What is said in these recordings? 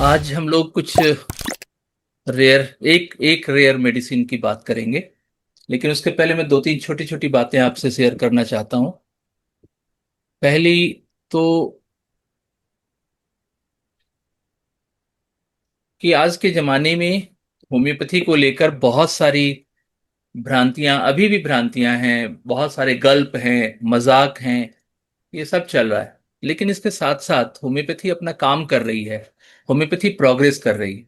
आज हम लोग कुछ रेयर एक एक रेयर मेडिसिन की बात करेंगे। लेकिन उसके पहले मैं दो तीन छोटी छोटी बातें आपसे शेयर करना चाहता हूँ। पहली तो कि आज के ज़माने में होम्योपैथी को लेकर बहुत सारी भ्रांतियां, अभी भी भ्रांतियां हैं, बहुत सारे गल्प हैं, मजाक हैं, ये सब चल रहा है। लेकिन इसके साथ साथ होम्योपैथी अपना काम कर रही है। होम्योपैथी प्रोग्रेस कर रही है।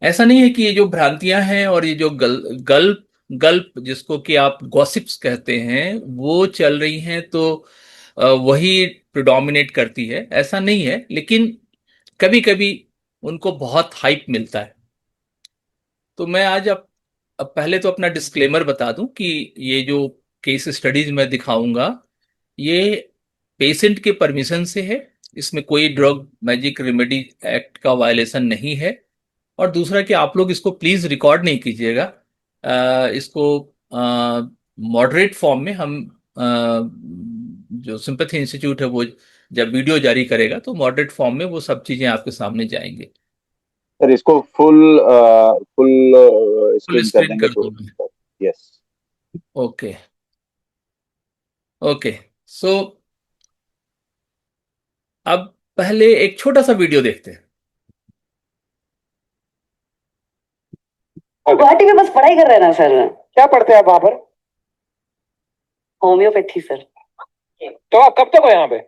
ऐसा नहीं है कि ये जो भ्रांतियां हैं और ये जो गल्प गल्प जिसको कि आप गॉसिप्स कहते हैं वो चल रही हैं, तो वही प्रिडोमिनेट करती है, ऐसा नहीं है। लेकिन कभी कभी उनको बहुत हाइप मिलता है। तो मैं आज अब पहले तो अपना डिस्क्लेमर बता दूं कि ये जो केस स्टडीज मैं दिखाऊंगा, ये पेशेंट के परमिशन से है। इसमें कोई ड्रग मैजिक रेमेडी एक्ट का वायलेशन नहीं है। और दूसरा कि आप लोग इसको प्लीज रिकॉर्ड नहीं कीजिएगा। इसको मॉडरेट फॉर्म में हम जो सिंपैथी इंस्टीट्यूट है वो जब वीडियो जारी करेगा तो मॉडरेट फॉर्म में वो सब चीजें आपके सामने जाएंगे। सर इसको फुल फुल फुल स्क्रीन कर स्क्रीन देंगे कर तो? दूं मैं? यस। ओके। ओके। सो अब पहले एक छोटा सा वीडियो देखते हैं। गुवाहाटी में बस पढ़ाई कर रहे हैं ना सर। क्या पढ़ते हैं आप वहां पर? Homeopathy sir. तो आप कब तक हो यहाँ पे?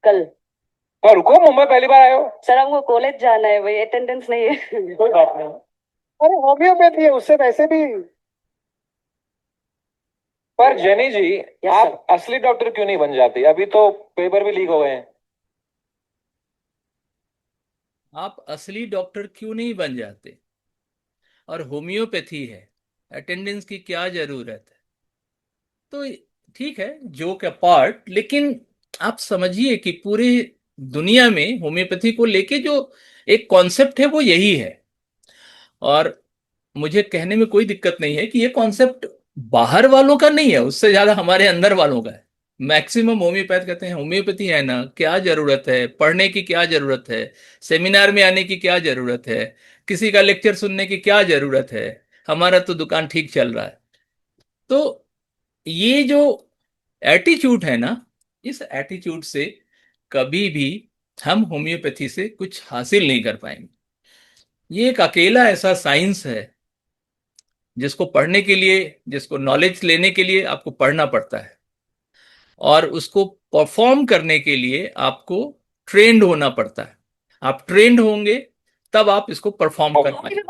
कल। और रुको, मुंबई पहली बार आए हो? सर हमको कॉलेज जाना है, भाई अटेंडेंस नहीं है। कोई बात नहीं। अरे होम्योपैथी है, उससे वैसे भी। पर जेनी जी, Yes, आप असली डॉक्टर क्यों नहीं बन जाती? अभी तो पेपर भी लीक हो गए हैं। आप असली डॉक्टर क्यों नहीं बन जाते? और होम्योपैथी है, अटेंडेंस की क्या जरूरत है? तो ठीक है, जोक अपार्ट, लेकिन आप समझिए कि पूरे दुनिया में होम्योपैथी को लेके जो एक कॉन्सेप्ट है वो यही है। और मुझे कहने में कोई दिक्कत नहीं है कि ये कॉन्सेप्ट बाहर वालों का नहीं है, उससे ज्यादा हमारे अंदर वालों का है। मैक्सिमम होम्योपैथ कहते हैं होम्योपैथी है ना, क्या जरूरत है पढ़ने की, क्या जरूरत है सेमिनार में आने की, क्या जरूरत है किसी का लेक्चर सुनने की, क्या जरूरत है, हमारा तो दुकान ठीक चल रहा है। तो ये जो एटीट्यूड है ना, इस एटीट्यूड से कभी भी हम होम्योपैथी से कुछ हासिल नहीं कर पाएंगे। ये एक अकेला ऐसा साइंस है जिसको पढ़ने के लिए, जिसको नॉलेज लेने के लिए आपको पढ़ना पड़ता है। और उसको परफॉर्म करने के लिए आपको ट्रेंड होना पड़ता है। आप ट्रेंड होंगे तब आप इसको परफॉर्म कर पाएंगे।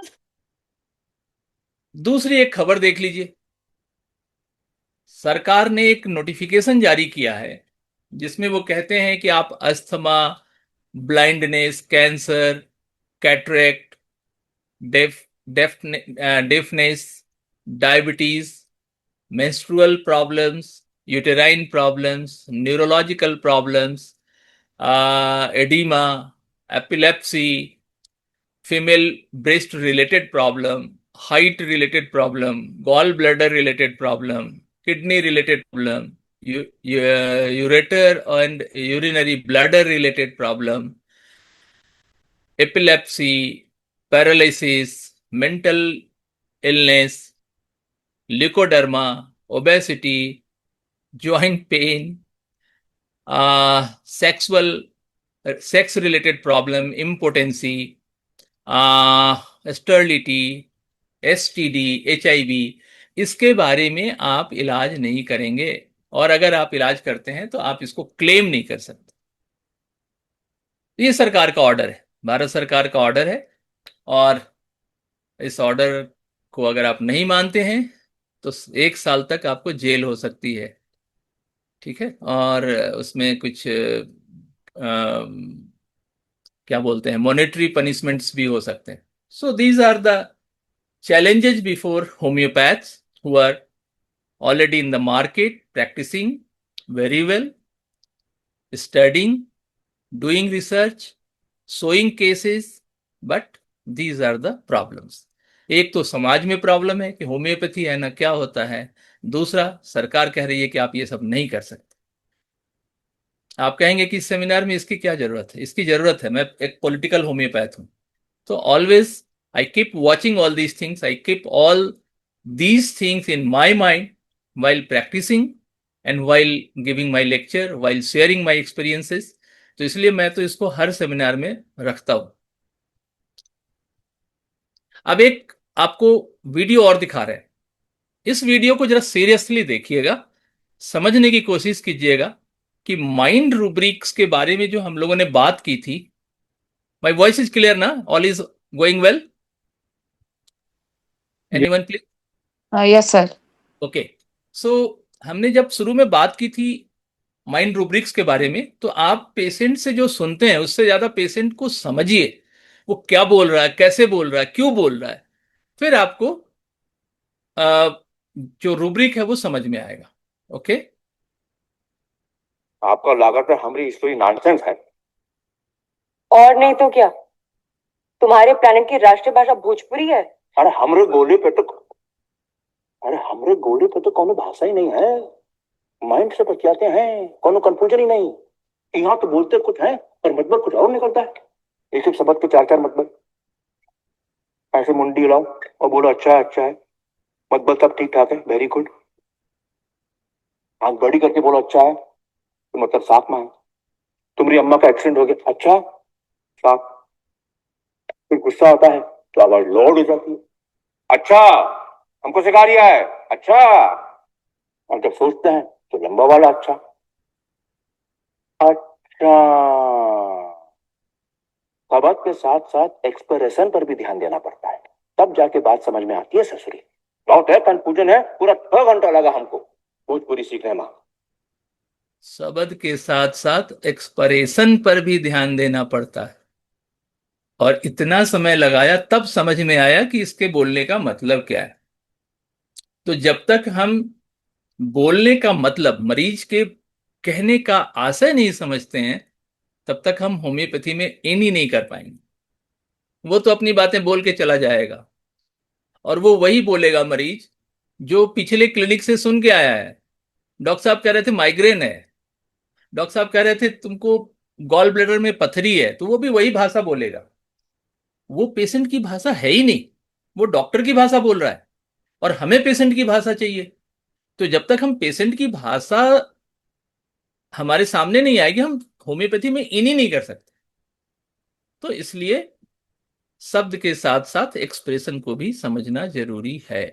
दूसरी एक खबर देख लीजिए। सरकार ने एक नोटिफिकेशन जारी किया है जिसमें वो कहते हैं कि आप asthma, blindness, cancer, cataract, deaf deafness, diabetes, menstrual problems, uterine problems, neurological problems, edema, epilepsy, female breast related problem, height related problem, gallbladder related problem, kidney related problem, ureter and urinary bladder related problem, epilepsy, paralysis, mental illness, leukoderma, obesity, joint pain, sexual sex related problem, impotency, sterility, STD, HIV, इसके बारे में आप इलाज नहीं करेंगे। और अगर आप इलाज करते हैं तो आप इसको क्लेम नहीं कर सकते। ये सरकार का ऑर्डर है, भारत सरकार का ऑर्डर है। और इस ऑर्डर को अगर आप नहीं मानते हैं तो 1 साल तक आपको जेल हो सकती है। ठीक है। और उसमें कुछ क्या बोलते हैं, मॉनेटरी पनिशमेंट्स भी हो सकते हैं। So these are the challenges before homeopaths who are already in the market, practicing very well, studying, doing research, showing cases, but these are the problems. एक तो समाज में प्रॉब्लम है कि होम्योपैथी है ना, क्या होता है। दूसरा, सरकार कह रही है कि आप ये सब नहीं कर सकते। आप कहेंगे कि इस सेमिनार में इसकी क्या जरूरत है? इसकी जरूरत है, मैं एक पॉलिटिकल होम्योपैथ हूं। तो always I keep watching all these things, I keep all these things in my mind while practicing and while giving my lecture, while sharing my experiences. तो इसलिए मैं तो इसको हर सेमिनार में रखता हूं। अब एक आपको वीडियो और दिखा रहे हैं। इस वीडियो को जरा सीरियसली देखिएगा, समझने की कोशिश कीजिएगा कि माइंड रूब्रिक्स के बारे में जो हम लोगों ने बात की थी। माई वॉइस इज क्लियर ना? All is going well? Anyone please? Yes sir. Okay. So हमने जब शुरू में बात की थी माइंड रूब्रिक्स के बारे में, तो आप पेशेंट से जो सुनते हैं उससे ज्यादा पेशेंट को समझिए, वो क्या बोल रहा है, कैसे बोल रहा है, क्यों बोल रहा है। फिर आपको जो रूब्रिक है वो समझ में आएगा। ओके। आपका लागत है हमारी स्टोरी नॉनसेंस है। और नहीं तो क्या, तुम्हारे प्लानिट की राष्ट्रीय भाषा भोजपुरी है। अरे हमरे गोले पे तो कोनो भाषा ही नहीं है। माइंड से बतियाते हैं, कोनो कंफ्यूजन ही नहीं। यहाँ तो बोलते कुछ है और मतलब कुछ और निकलता है। एक एक शब्द के चार चार मतलब। ऐसे मुंडी हिलाओ और बोलो अच्छा है अच्छा है, मतलब सब ठीक ठाक है, वेरी गुड। आंख बड़ी करके बोलो अच्छा है तो मतलब साफ में है। तुम्हारी अम्मा का एक्सीडेंट हो गया, अच्छा साफ। फिर गुस्सा आता है तो आवाज लोड हो जाती है, अच्छा हमको सिखा रिया है, अच्छा। और जब सोचते हैं तो लंबा वाला अच्छा। अच्छा, शब्द के साथ साथ एक्सप्रेशन पर भी ध्यान देना पड़ता है, तब जाके बात समझ में आती है ससुरी। बहुत है कंफ्यूजन है, पूरा 6 घंटा लगा हमको भोजपुरी सीखने में। शब्द के साथ साथ एक्सप्रेशन पर भी ध्यान देना पड़ता है, और इतना समय लगाया तब समझ में आया कि इसके बोलने का मतलब क्या है। तो जब तक हम बोलने का मतलब, मरीज के कहने का आशय नहीं समझते हैं, तब तक हम होम्योपैथी में इन ही नहीं कर पाएंगे। वो तो अपनी बातें बोल के चला जाएगा, और वो वही बोलेगा मरीज जो पिछले क्लिनिक से सुन के आया है। डॉक्टर साहब कह रहे थे माइग्रेन है, डॉक्टर साहब कह रहे थे तुमको गॉल ब्लैडर में पथरी है, तो वो भी वही भाषा बोलेगा। वो पेशेंट की भाषा है ही नहीं, वो डॉक्टर की भाषा बोल रहा है, और हमें पेशेंट की भाषा चाहिए। तो जब तक हम पेशेंट की भाषा हमारे सामने नहीं आएगी, हम होम्योपैथी में इन ही नहीं कर सकते। तो इसलिए शब्द के साथ साथ एक्सप्रेशन को भी समझना जरूरी है।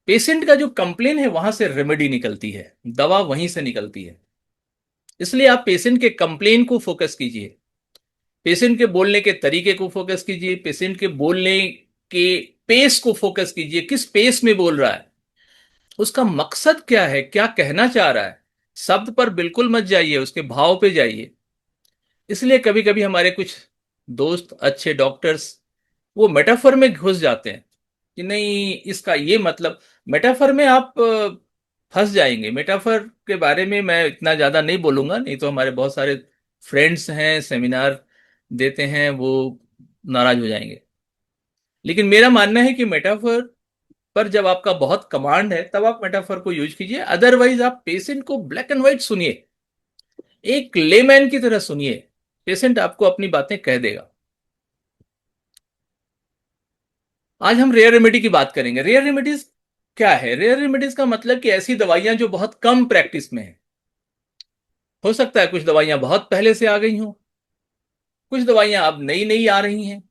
पेशेंट का जो कंप्लेन है वहां से रेमेडी निकलती है, दवा वहीं से निकलती है। इसलिए आप पेशेंट के कंप्लेन को फोकस कीजिए, पेशेंट के बोलने के तरीके को फोकस कीजिए, पेशेंट के बोलने के पेस को फोकस कीजिए, किस पेस में बोल रहा है, उसका मकसद क्या है, क्या कहना चाह रहा है। शब्द पर बिल्कुल मत जाइए, उसके भाव पे जाइए। इसलिए कभी कभी हमारे कुछ दोस्त अच्छे डॉक्टर्स वो मेटाफर में घुस जाते हैं कि नहीं इसका ये मतलब। मेटाफर में आप फंस जाएंगे। मेटाफर के बारे में मैं इतना ज्यादा नहीं बोलूंगा, नहीं तो हमारे बहुत सारे फ्रेंड्स हैं सेमिनार देते हैं, वो नाराज हो जाएंगे। लेकिन मेरा मानना है कि मेटाफर पर जब आपका बहुत कमांड है तब आप मेटाफर को यूज कीजिए, अदरवाइज आप पेशेंट को ब्लैक एंड व्हाइट सुनिए, एक लेमैन की तरह सुनिए। पेशेंट आपको अपनी बातें कह देगा। आज हम रेयर रेमेडी की बात करेंगे। रेयर रेमेडीज क्या है? रेयर रेमेडीज का मतलब कि ऐसी दवाइयां जो बहुत कम प्रैक्टिस में है। हो सकता है कुछ दवाइयां बहुत पहले से आ गई हों, कुछ दवाइयां अब नई नई आ रही हैं,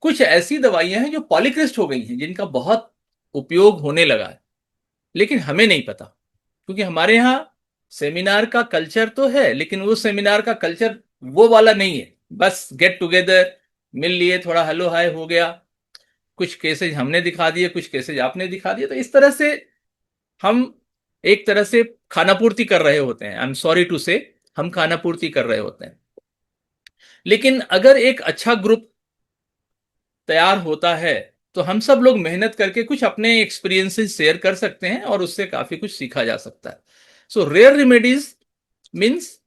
कुछ ऐसी दवाइयां हैं जो पॉलीक्रिस्ट हो गई हैं जिनका बहुत उपयोग होने लगा है, लेकिन हमें नहीं पता। क्योंकि हमारे यहाँ सेमिनार का कल्चर तो है, लेकिन वो सेमिनार का कल्चर वो वाला नहीं है। बस गेट टुगेदर, मिल लिए, थोड़ा हेलो हाय हो गया, कुछ केसेज हमने दिखा दिए, कुछ केसेज आपने दिखा दिए। तो इस तरह से हम एक तरह से खाना पूर्ति कर रहे होते हैं। आई एम सॉरी टू से, हम खाना पूर्ति कर रहे होते हैं। लेकिन अगर एक अच्छा ग्रुप तैयार होता है तो हम सब लोग मेहनत करके कुछ अपने एक्सपीरियंसेस शेयर कर सकते हैं, और उससे काफी कुछ सीखा जा सकता है। सो रेयर रेमेडीज मीन्स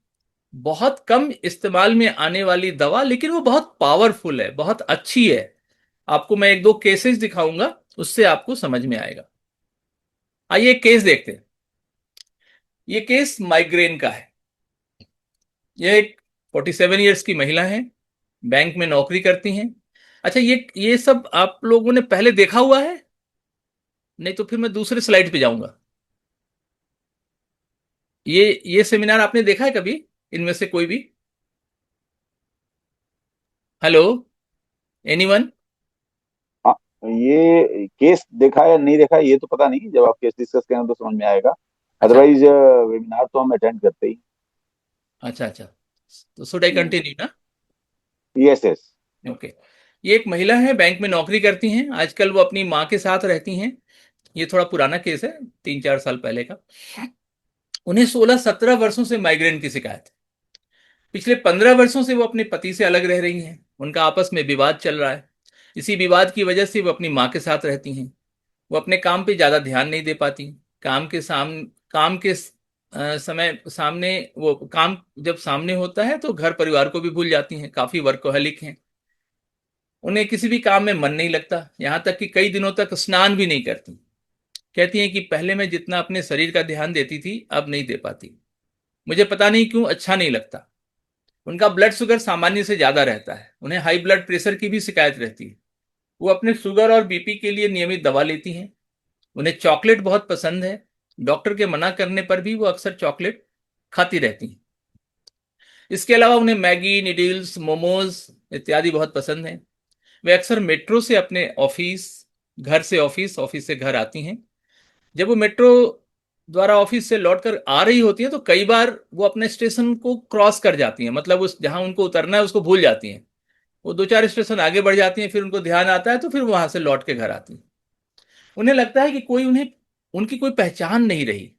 बहुत कम इस्तेमाल में आने वाली दवा, लेकिन वो बहुत पावरफुल है, बहुत अच्छी है। आपको मैं एक दो केसेस दिखाऊंगा, उससे आपको समझ में आएगा। आइए एक केस देखते हैं। ये केस माइग्रेन का है। यह एक 47 ईयर्स की महिला है, बैंक में नौकरी करती हैं। अच्छा, ये सब आप लोगों ने पहले देखा हुआ है? नहीं तो फिर मैं दूसरे स्लाइड पे जाऊंगा। ये सेमिनार आपने देखा है कभी, इनमें से कोई भी? Hello, anyone? हाँ, ये केस देखा है नहीं देखा है ये तो पता नहीं, जब आप केस डिस्कस करें तो समझ में आएगा। अच्छा अदरवाइज वेबिनार तो हम अटेंड करते ही। अच्छा अच्छा, तो शुड आई कंटिन्यू ना? Yes yes. ओके। ये एक महिला है, बैंक में नौकरी करती हैं, आजकल वो अपनी माँ के साथ रहती हैं। ये थोड़ा पुराना केस है, 3-4 साल पहले का। उन्हें 16-17 वर्षों से माइग्रेन की शिकायत है। पिछले 15 वर्षों से वो अपने पति से अलग रह रही हैं, उनका आपस में विवाद चल रहा है। इसी विवाद की वजह से वो अपनी माँ के साथ रहती हैं। वो अपने काम पे ज्यादा ध्यान नहीं दे पाती। काम के समय सामने, वो काम जब सामने होता है तो घर परिवार को भी भूल जाती हैं, काफी वर्कोहलिक हैं। उन्हें किसी भी काम में मन नहीं लगता, यहाँ तक कि कई दिनों तक स्नान भी नहीं करती। कहती हैं कि पहले मैं जितना अपने शरीर का ध्यान देती थी अब नहीं दे पाती। मुझे पता नहीं क्यों अच्छा नहीं लगता। उनका ब्लड शुगर सामान्य से ज्यादा रहता है, उन्हें हाई ब्लड प्रेशर की भी शिकायत रहती है। वो अपने शुगर और बीपी के लिए नियमित दवा लेती हैं। उन्हें चॉकलेट बहुत पसंद है, डॉक्टर के मना करने पर भी वो अक्सर चॉकलेट खाती रहती हैं। इसके अलावा उन्हें मैगी, नूडल्स, मोमोज इत्यादि बहुत पसंद है। वे अक्सर मेट्रो से अपने ऑफिस, घर से ऑफिस, ऑफिस से घर आती हैं। जब वो मेट्रो द्वारा ऑफिस से लौटकर आ रही होती है तो कई बार वो अपने स्टेशन को क्रॉस कर जाती हैं, मतलब उस जहां उनको उतरना है उसको भूल जाती हैं। वो 2-4 स्टेशन आगे बढ़ जाती हैं, फिर उनको ध्यान आता है तो फिर वहां से लौट के घर आती हैं। उन्हें लगता है कि कोई उन्हें, उनकी कोई पहचान नहीं रही।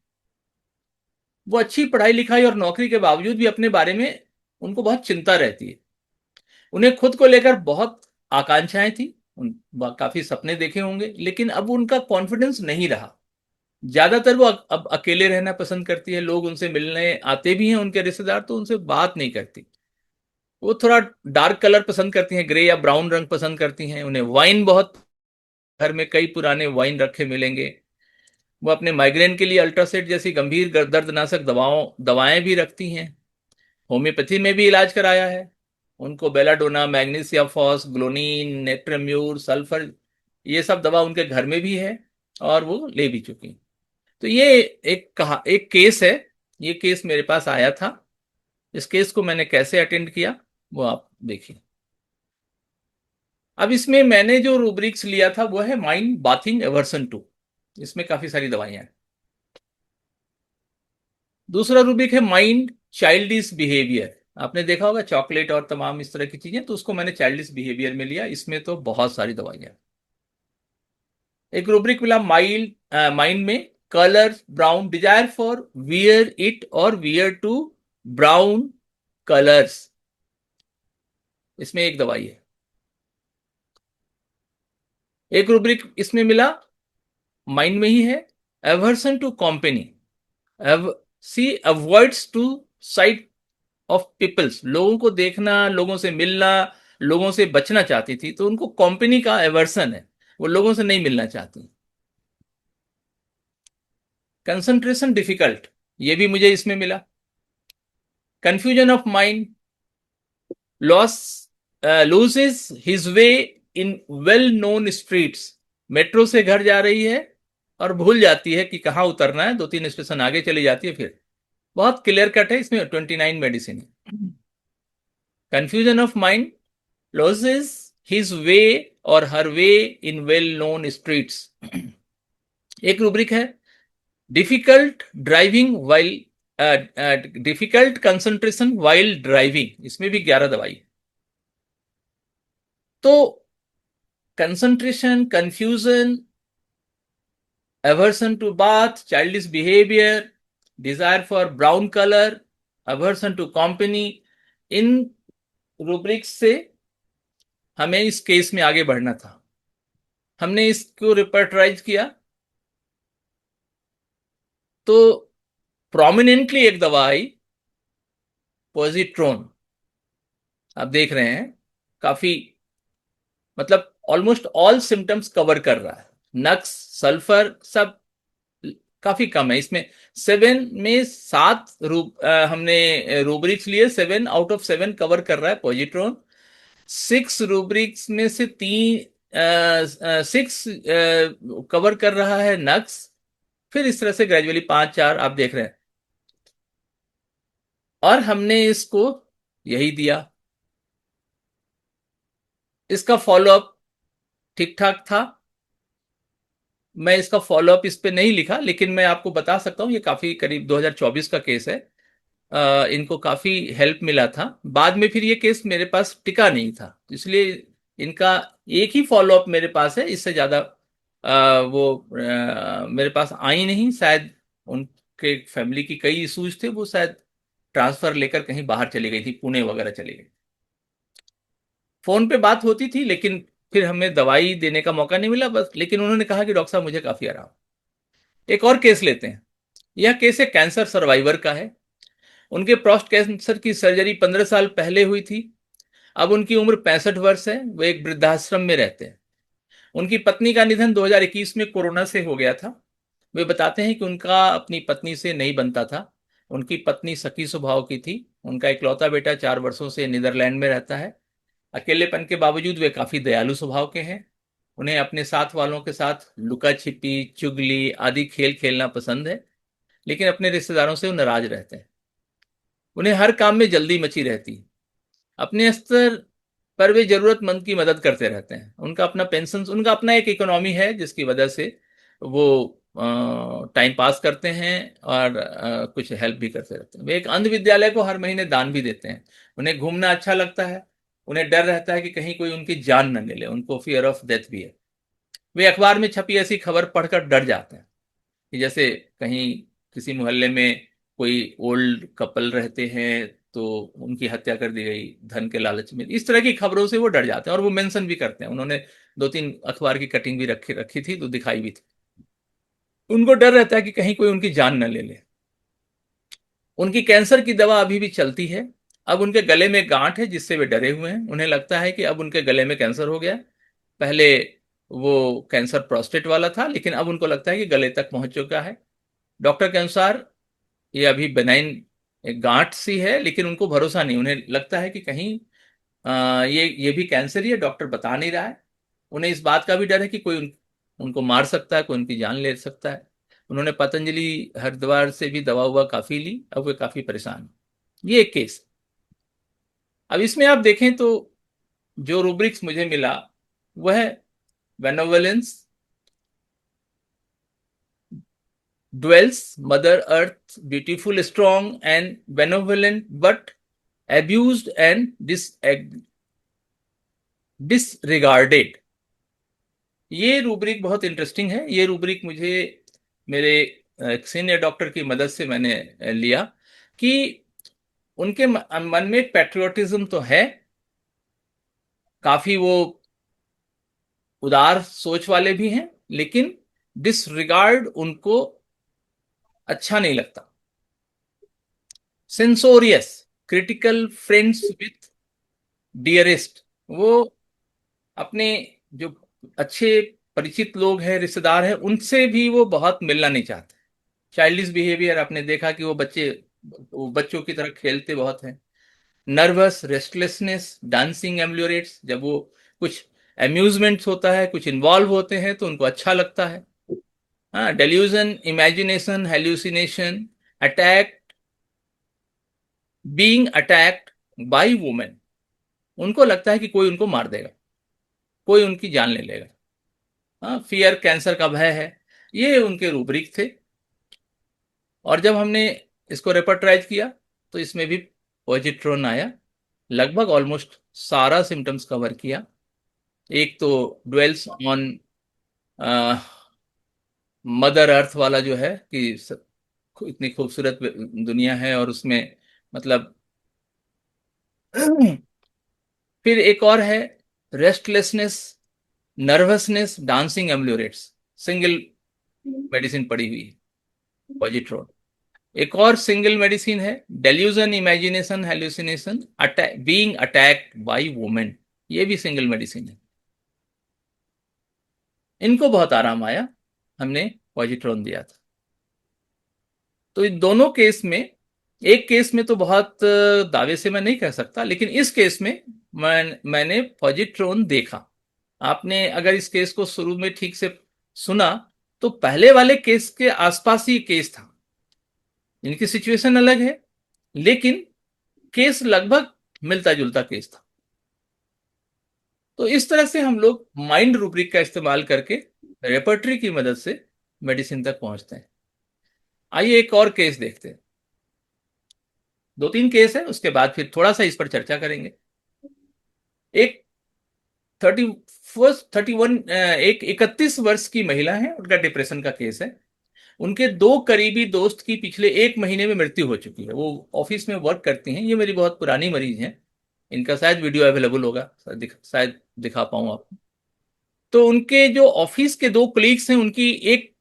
वो अच्छी पढ़ाई लिखाई और नौकरी के बावजूद भी अपने बारे में उनको बहुत चिंता रहती है। उन्हें खुद को लेकर बहुत आकांक्षाएं थी, काफी सपने देखे होंगे, लेकिन अब उनका कॉन्फिडेंस नहीं रहा। ज्यादातर वो अब अकेले रहना पसंद करती है। लोग उनसे मिलने आते भी हैं, उनके रिश्तेदार, तो उनसे बात नहीं करती। वो थोड़ा डार्क कलर पसंद करती हैं, ग्रे या ब्राउन रंग पसंद करती हैं। उन्हें वाइन बहुत, घर में कई पुराने वाइन रखे मिलेंगे। वो अपने माइग्रेन के लिए अल्ट्रासेट जैसी गंभीर दर्दनाशक दवाएं भी रखती हैं। होम्योपैथी में भी इलाज कराया है। उनको belladonna, magnesia phos, glonoine, natrum mur, sulphur, ये सब दवा उनके घर में भी है और वो ले भी चुकी हैं। तो ये एक केस है। ये केस मेरे पास आया था। इस केस को मैंने कैसे अटेंड किया वो आप देखिए। अब इसमें मैंने जो रूब्रिक्स लिया था वो है माइंड बाथिंग एवर्सन टू। इसमें काफी सारी दवाइयां हैं। दूसरा रूब्रिक है माइंड चाइल्डिश बिहेवियर। आपने देखा होगा चॉकलेट और तमाम इस तरह की चीजें, तो उसको मैंने चाइल्डिश बिहेवियर में लिया। इसमें तो बहुत सारी दवाइयां हैं। एक रूब्रिक मिला माइंड में colour brown, desire for wear it और वियर टू ब्राउन कलर्स। इसमें एक दवाई है। एक रूब्रिक इसमें मिला, माइंड में ही है, aversion to company. She avoids to sight of peoples. लोगों को देखना, लोगों से मिलना, लोगों से बचना चाहती थी, तो उनको कंपनी का एवर्सन है, वो लोगों से नहीं मिलना चाहती। कंसंट्रेशन डिफिकल्ट, ये भी मुझे इसमें मिला। Confusion of mind, loss loses his way in well known streets. Metro से घर जा रही है और भूल जाती है कि कहाँ उतरना है, 2-3 स्टेशन आगे चली जाती है। फिर बहुत क्लियर कट है, इसमें 29 मेडिसिन है। Confusion of mind, loses his way or her way in well known streets। एक रूब्रिक है difficult driving while, difficult concentration while driving. इसमें भी 11 दवाई। तो concentration, confusion, aversion to bath, childish behaviour, desire for brown colour, aversion to company, इन rubrics से हमें इस केस में आगे बढ़ना था। हमने इसको रिपर्टराइज किया तो प्रोमिनेंटली एक दवा आई, पॉजिट्रोन। आप देख रहे हैं काफी, मतलब ऑलमोस्ट ऑल सिम्टम्स कवर कर रहा है। नक्स, सल्फर, सब काफी कम है इसमें। 7 में 7 हमने रूब्रिक्स लिए, 7 आउट ऑफ 7 कवर कर रहा है पॉजिट्रॉन। 6 रूब्रिक्स में से 6 कवर कर रहा है नक्स। फिर इस तरह से ग्रेजुअली 5-4 आप देख रहे हैं, और हमने इसको यही दिया। इसका फॉलोअप ठीक ठाक था। मैं इसका फॉलोअप इस पे नहीं लिखा, लेकिन मैं आपको बता सकता हूं ये काफी करीब 2024 का केस है। इनको काफी हेल्प मिला था। बाद में फिर ये केस मेरे पास टिका नहीं था, इसलिए इनका एक ही फॉलोअप मेरे पास है। इससे ज्यादा मेरे पास आई नहीं। शायद उनके फैमिली की कई इश्यूज थे, वो शायद ट्रांसफर लेकर कहीं बाहर चली गई थी, पुणे वगैरह चली गई। फोन पे बात होती थी, लेकिन फिर हमें दवाई देने का मौका नहीं मिला बस। लेकिन उन्होंने कहा कि डॉक्टर साहब मुझे काफी आराम। एक और केस लेते हैं। यह केस एक कैंसर सर्वाइवर का है। उनके प्रोस्ट कैंसर की सर्जरी 15 साल पहले हुई थी। अब उनकी उम्र 65 वर्ष है। वो एक वृद्धाश्रम में रहते हैं। उनकी पत्नी का निधन 2021 में कोरोना से हो गया था। वे बताते हैं कि उनका अपनी पत्नी से नहीं बनता था। उनकी पत्नी सखी स्वभाव की थी। उनका इकलौता बेटा 4 वर्षों से नीदरलैंड में रहता है। अकेलेपन के बावजूद वे काफी दयालु स्वभाव के हैं। उन्हें अपने साथ वालों के साथ लुका छिपी, चुगली आदि खेल खेलना पसंद है, लेकिन अपने रिश्तेदारों से वो नाराज रहते हैं। उन्हें हर काम में जल्दी मची रहती है। अपने स्तर पर वे जरूरतमंद की मदद करते रहते हैं। उनका अपना पेंशन, उनका अपना एक इकोनॉमी है, जिसकी वजह से वो टाइम पास करते हैं और कुछ हेल्प भी करते रहते हैं। वे एक अंध विद्यालय को हर महीने दान भी देते हैं। उन्हें घूमना अच्छा लगता है। उन्हें डर रहता है कि कहीं कोई उनकी जान न ले ले। उनको फियर ऑफ डेथ भी है। वे अखबार में छपी ऐसी खबर पढ़कर डर जाते हैं कि जैसे कहीं किसी मोहल्ले में कोई ओल्ड कपल रहते हैं तो उनकी हत्या कर दी गई धन के लालच में। इस तरह की खबरों से वो डर जाते हैं, और वो मेंशन भी करते हैं। उन्होंने 2-3 अखबार की कटिंग भी रखी रखी थी, तो दिखाई भी थी। उनको डर रहता है कि कहीं कोई उनकी जान न ले ले। उनकी कैंसर की दवा अभी भी चलती है। अब उनके गले में गांठ है, जिससे वे डरे हुए हैं। उन्हें लगता है कि अब उनके गले में कैंसर हो गया। पहले वो कैंसर प्रोस्टेट वाला था, लेकिन अब उनको लगता है कि गले तक पहुंच चुका है। डॉक्टर के अनुसार ये अभी बेनाइन एक गांठ सी है, लेकिन उनको भरोसा नहीं। उन्हें लगता है कि कहीं ये भी कैंसर ही है, डॉक्टर बता नहीं रहा है। उन्हें इस बात का भी डर है कि कोई उनको मार सकता है, कोई उनकी जान ले सकता है। उन्होंने पतंजलि हरिद्वार से भी दवा हुआ काफी ली। अब वे काफी परेशान हैं। ये एक केस। अब इसमें आप देखें तो जो रूब्रिक्स मुझे मिला वह है बेनोवलेंस, dwells mother earth beautiful strong and benevolent but abused and disregarded। ये रूब्रिक बहुत इंटरेस्टिंग है। ये रूब्रिक मुझे मेरे एक सीनियर डॉक्टर की मदद से मैंने लिया कि उनके मन में पैट्रियोटिज्म तो है, काफी वो उदार सोच वाले भी हैं, लेकिन डिसरिगार्ड उनको अच्छा नहीं लगता। सेंसोरियस, क्रिटिकल फ्रेंड्स विथ डियरेस्ट, वो अपने जो अच्छे परिचित लोग हैं, रिश्तेदार हैं, उनसे भी वो बहुत मिलना नहीं चाहते। चाइल्डिश बिहेवियर, आपने देखा कि वो बच्चों की तरह खेलते बहुत हैं। नर्वस, रेस्टलेसनेस, डांसिंग एम्ब्ल्योरेट्स, जब वो कुछ अम्यूजमेंट्स होता है, कुछ इन्वॉल्व होते हैं तो उनको अच्छा लगता है। हाँ, delusion, imagination, hallucination, attack, being attacked by women, उनको लगता है कि कोई उनको मार देगा, कोई उनकी जान ले लेगा। हाँ, फियर, कैंसर का भय है। ये उनके रूब्रिक थे। और जब हमने इसको रेपर्टराइज किया तो इसमें भी पॉजिट्रॉन आया। लगभग ऑलमोस्ट सारा सिम्टम्स कवर किया। एक तो ड्वेल्स ऑन मदर अर्थ वाला जो है कि इतनी खूबसूरत दुनिया है और उसमें मतलब फिर एक और है restlessness, nervousness, dancing ameliorates. Single medicine पड़ी हुई है पॉजिट्रॉन। एक और सिंगल मेडिसिन है delusion, imagination, hallucination, attack, being attacked by women. ये भी सिंगल मेडिसिन है। इनको बहुत आराम आया, हमने पॉजिट्रॉन दिया था। तो इन दोनों केस में, एक केस में तो बहुत दावे से मैं नहीं कह सकता, लेकिन इस केस में मैंने पॉजिट्रोन देखा। आपने अगर इस केस को शुरू में ठीक से सुना तो पहले वाले केस के आसपास ही केस था। इनकी सिचुएशन अलग है, लेकिन केस लगभग मिलता जुलता केस था। तो इस तरह से हम लोग माइंड रूब्रिक का इस्तेमाल करके रेपर्टरी की मदद से मेडिसिन तक पहुंचते हैं। आइए एक और केस देखते हैं। 2-3 केस है, उसके बाद फिर थोड़ा सा इस पर चर्चा करेंगे। एक 31 वर्ष की महिला है, उनका डिप्रेशन का केस है। उनके 2 करीबी दोस्त की पिछले 1 महीने में मृत्यु हो चुकी है। वो ऑफिस में वर्क करती हैं, ये मेरी बहुत पुरानी मरीज हैं। इनका शायद वीडियो अवेलेबल होगा, शायद दिखा पाऊं आपको। तो उनके जो ऑफिस के 2 कलीग्स हैं, उनकी एक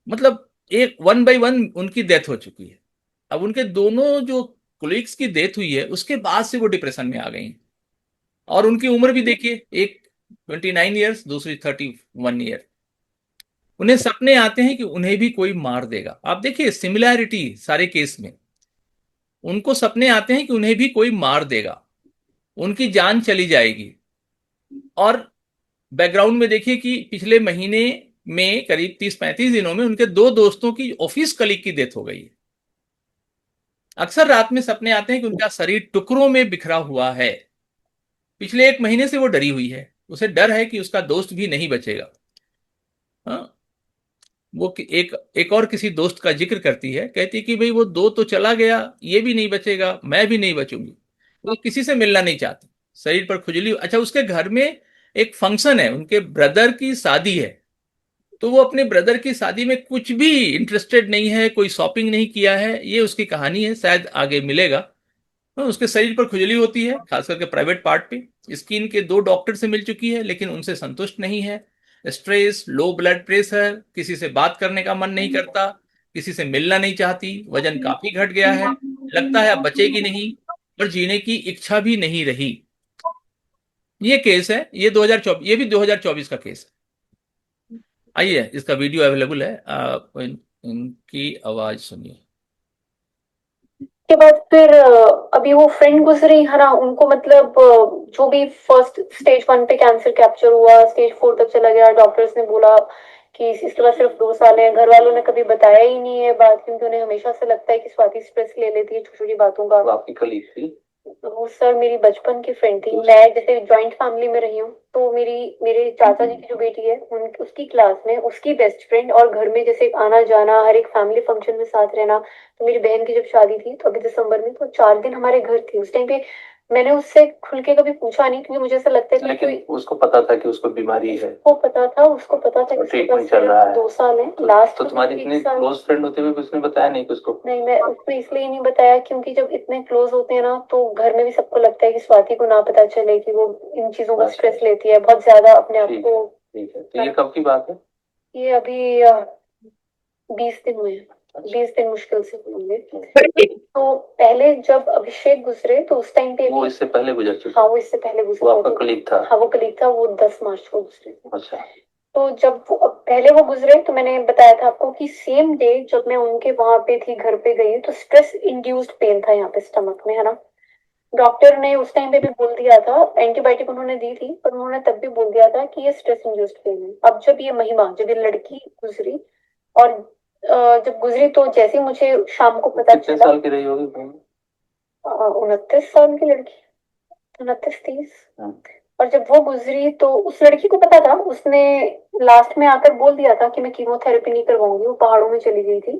1 बाय 1 उनकी डेथ हो चुकी है। अब उनके दोनों जो कोलीग्स की डेथ हुई है, उसके बाद से वो डिप्रेशन में आ गई हैं। और उनकी उम्र भी देखिए, एक 29 ईयर्स, दूसरी 31 ईयर। उन्हें सपने आते हैं कि उन्हें भी कोई मार देगा। आप देखिए सिमिलैरिटी सारे केस में। उनको सपने आते हैं कि उन्हें भी कोई मार देगा, उनकी जान चली जाएगी। और बैकग्राउंड में देखिए कि पिछले महीने में करीब 30-35 दिनों में उनके 2 दोस्तों की ऑफिस कलीग की डेथ हो गई है। अक्सर रात में सपने आते हैं कि उनका शरीर टुकड़ों में बिखरा हुआ है। पिछले 1 महीने से वो डरी हुई है, उसे डर है कि उसका दोस्त भी नहीं बचेगा। हाँ, वो एक और किसी दोस्त का जिक्र करती है, कहती है कि भाई वो 2 तो चला गया, ये भी नहीं बचेगा, मैं भी नहीं बचूंगी। वो किसी से मिलना नहीं चाहती, शरीर पर खुजली। अच्छा, उसके घर में एक फंक्शन है, उनके ब्रदर की शादी है। तो वो अपने ब्रदर की शादी में कुछ भी इंटरेस्टेड नहीं है, कोई शॉपिंग नहीं किया है। ये उसकी कहानी है, शायद आगे मिलेगा। तो उसके शरीर पर खुजली होती है, खास करके प्राइवेट पार्ट पे। स्किन के 2 डॉक्टर से मिल चुकी है, लेकिन उनसे संतुष्ट नहीं है। स्ट्रेस, लो ब्लड प्रेशर, किसी से बात करने का मन नहीं करता, किसी से मिलना नहीं चाहती, वजन काफी घट गया है, लगता है अब बचेगी नहीं, और जीने की इच्छा भी नहीं रही। ये केस है, ये 2024, ये भी 2024 का केस है। आइए, इसका वीडियो अवेलेबल है, आप इनकी आवाज सुनिए। के बाद फिर अभी वो फ्रेंड गुजरी है ना, उनको मतलब जो भी फर्स्ट स्टेज 1 पे कैंसर कैप्चर हुआ, स्टेज 4 तक चला गया। डॉक्टर्स ने बोला कि इसके बाद सिर्फ 2 साल है। घर वालों ने कभी बताया ही नहीं है बात, क्योंकि उन्हें हमेशा से लगता है कि स्वाति स्ट्रेस ले लेती है छोटी छोटी बातों का। आपकी कलीग थी? वो सर मेरी बचपन की फ्रेंड थी। मैं जैसे जॉइंट फैमिली में रही हूँ, तो मेरे चाचा जी की जो बेटी है, उसकी क्लास में उसकी बेस्ट फ्रेंड, और घर में जैसे आना जाना, हर एक फैमिली फंक्शन में साथ रहना। तो मेरी बहन की जब शादी थी, तो अभी दिसंबर में, तो 4 दिन हमारे घर थी। उस टाइम पे मैंने उससे खुल के कभी पूछा नहीं, क्योंकि मुझे ऐसा लगता है कि लेकिन उसको पता था कि उसको बीमारी है? उसको पता था कि उसके पास ट्रीटमेंट चल रहा है। 2 साल है लास्ट। तो तुम्हारी इतनी क्लोज फ्रेंड होते हुए भी उसने बताया नहीं कि उसको? नहीं, मैं उसको इसलिए नहीं बताया क्योंकि जब इतने क्लोज होते हैं ना, तो घर में भी सबको लगता है कि स्वाति को ना पता चले कि वो इन चीजों का स्ट्रेस लेती है बहुत ज्यादा अपने आप को। ठीक है, तो ये कब की बात है? ये अभी 20 दिन हुए हैं। 20 दिन मुश्किल से होंगे। तो पहले जब अभिषेक गुजरे, तो उस टाइम पे वो इससे पहले गुजर चुका? हाँ, वो इससे पहले गुजरे। वो आपका कलीग था? हाँ, वो कलीग था। वो 10 मार्च को गुजरे थे। अच्छा। तो जब पहले वो गुजरे, तो मैंने बताया था आपको कि सेम डे जब मैं उनके वहां पे थी, घर पे गई, तो स्ट्रेस इंड्यूस्ड पेन था यहाँ पे स्टमक में, है ना। डॉक्टर ने उस टाइम पे भी बोल दिया था, एंटीबायोटिक उन्होंने दी थी, पर उन्होंने तब भी बोल दिया था कि ये स्ट्रेस इंड्यूस्ड पेन है। अब जब ये महिमा, जब ये लड़की गुजरी, और जब गुजरी, तो जैसे ही मुझे शाम को पता कितने चला। साल की रही होगी? 29 साल की लड़की, 29-30। और जब वो गुजरी, तो उस लड़की को पता था, उसने लास्ट में आकर बोल दिया था कि मैं कीमोथेरेपी नहीं करवाऊंगी। वो पहाड़ों में चली गई थी,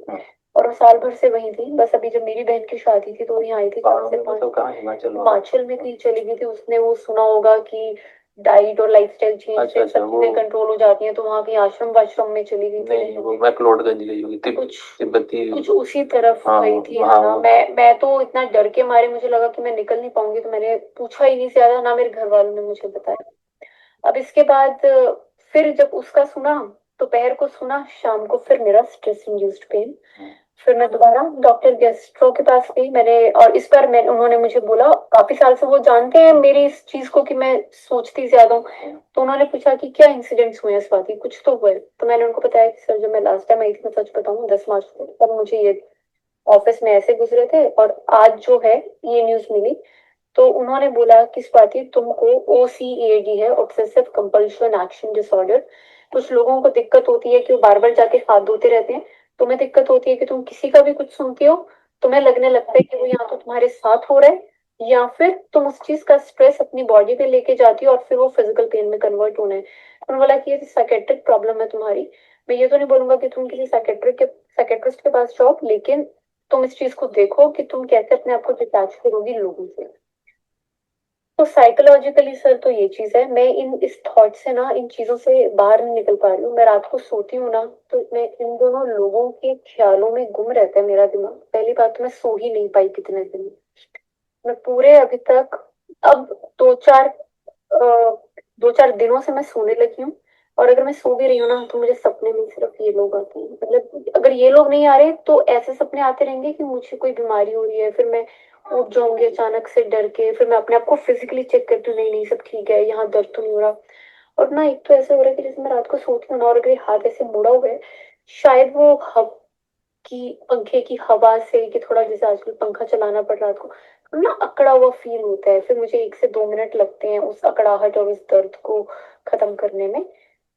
और वो साल भर से वहीं थी। बस अभी जब मेरी बहन की शादी थी, तो यहाँ आई थी 4 से 5। हिमाचल में कहीं चली गई थी। उसने वो सुना होगा कि डाइट और लाइफस्टाइल चेंज से सब चीजें कंट्रोल हो जाती हैं, तो वहाँ कहीं आश्रम वाश्रम में चली गई थी। नहीं, वो मैक्लोडगंज गई होगी, तिब्बती कुछ उसी तरफ गई थी, है ना। मैं तो इतना डर के मारे, मुझे लगा कि मैं निकल नहीं पाऊंगी, तो मैंने पूछा ही नहीं ज्यादा, ना मेरे घर वालों ने मुझे बताया। अब इसके बाद फिर जब उसका सुना, दोपहर को सुना, शाम को फिर मेरा स्ट्रेस इंड्यूस्ड पेन। फिर मैं दोबारा डॉक्टर गैस्ट्रो के पास गई मैंने, और इस बार उन्होंने मुझे बोला, काफी साल से वो जानते हैं मेरी इस चीज को कि मैं सोचती ज्यादा हूँ। तो उन्होंने पूछा कि क्या इंसिडेंट्स हुए हैं स्वाति, कुछ तो हुए। तो मैंने उनको बताया कि सर, जब मैं लास्ट टाइम आई थी, मैं सच बताऊं, 10 मार्च को, तब मुझे ये ऑफिस में ऐसे गुजरे थे, और आज जो है ये न्यूज मिली, तो उन्होंने बोला कि स्वाति तुमको OCAD है, ऑब्सेसिव कंपल्शन एक्शन डिसऑर्डर। कुछ लोगों को दिक्कत होती है कि वो बार बार जाके हाथ धोते रहते हैं। तुम्हें दिक्कत होती है कि तुम किसी का भी कुछ सुनती हो, तुम्हें लगने लगता है कि वो या तो तुम्हारे साथ हो रहा है, या फिर तुम उस चीज का स्ट्रेस अपनी बॉडी पे लेके जाती हो और फिर वो फिजिकल पेन में कन्वर्ट होना है। उन्होंने बोला कि ये साइकेट्रिक प्रॉब्लम है तुम्हारी। मैं ये तो नहीं बोलूंगा कि तुम किसी साइकेट्रिस्ट के पास जाओ, लेकिन तुम इस चीज को देखो कि तुम कैसे अपने आप को डिटैच करोगी लोगों से। तो साइकोलॉजिकली सर तो ये चीज है, मैं इन इस थॉट से ना, इन चीजों से बाहर नहीं निकल पा रही हूँ। मैं रात को सोती हूँ ना, तो मैं इन दोनों लोगों के ख्यालों में गुम रहता है मेरा दिमाग। पहली बात तो मैं सो ही नहीं पाई कितने दिन। मैं पूरे अभी तक, अब दो चार अ, 2-4 दिनों से मैं सोने लगी हूँ। और अगर मैं सो भी रही हूँ ना, तो मुझे सपने में सिर्फ ये लोग आते हैं। मतलब अगर ये लोग नहीं आ रहे तो ऐसे सपने आते रहेंगे कि मुझे कोई बीमारी हो रही है, फिर मैं उठ जाऊंगी अचानक से डर के, फिर मैं अपने आप को फिजिकली चेक करती हूँ, नहीं नहीं सब ठीक है, यहाँ दर्द तो नहीं हो रहा। और ना एक तो ऐसा हो रहा है कि जैसे मैं रात को सोती हूँ ना, और अगर ये हाथ ऐसे मुड़ा हुआ है, शायद वो कि पंखे की हवा से, कि थोड़ा जैसे आजकल पंखा चलाना पड़ रहा था, तो ना अकड़ा हुआ फील होता है। फिर मुझे 1 से 2 मिनट लगते हैं उस अकड़ाहट और उस दर्द को खत्म करने में।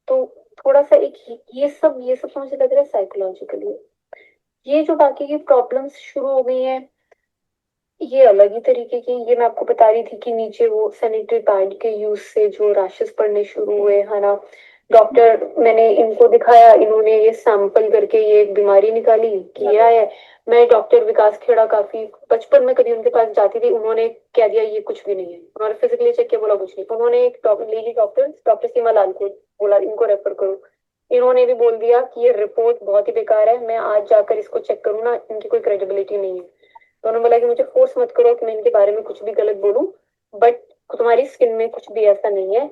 तो थोड़ा सा एक ये सब तो मुझे लग रहा है साइकोलॉजिकली। ये जो बाकी की प्रॉब्लम्स शुरू हो गई हैं, ये अलग ही तरीके की। ये मैं आपको बता रही थी कि नीचे वो सैनिटरी पैड के यूज से जो रैशेस पड़ने शुरू हुए, है ना। डॉक्टर मैंने इनको दिखाया, इन्होंने ये सैंपल करके ये एक बीमारी निकाली किया है। मैं डॉक्टर विकास खेड़ा काफी बचपन में कभी उनके पास जाती थी, उन्होंने कह दिया ये कुछ भी नहीं है। उन्होंने फिजिकली चेक किया, बोला कुछ नहीं। उन्होंने एक डॉक्टर लेडी डॉक्टर डॉक्टर सीमा लाल को बोला इनको रेफर करो। इन्होंने भी बोल दिया कि ये रिपोर्ट बहुत ही बेकार है, मैं आज जाकर इसको चेक करूँ ना, इनकी कोई क्रेडिबिलिटी नहीं है। तो उन्होंने बोला कि मुझे फोर्स मत करो कि मैं इनके बारे में कुछ भी गलत बोलूं, बट तुम्हारी स्किन में कुछ भी ऐसा नहीं है।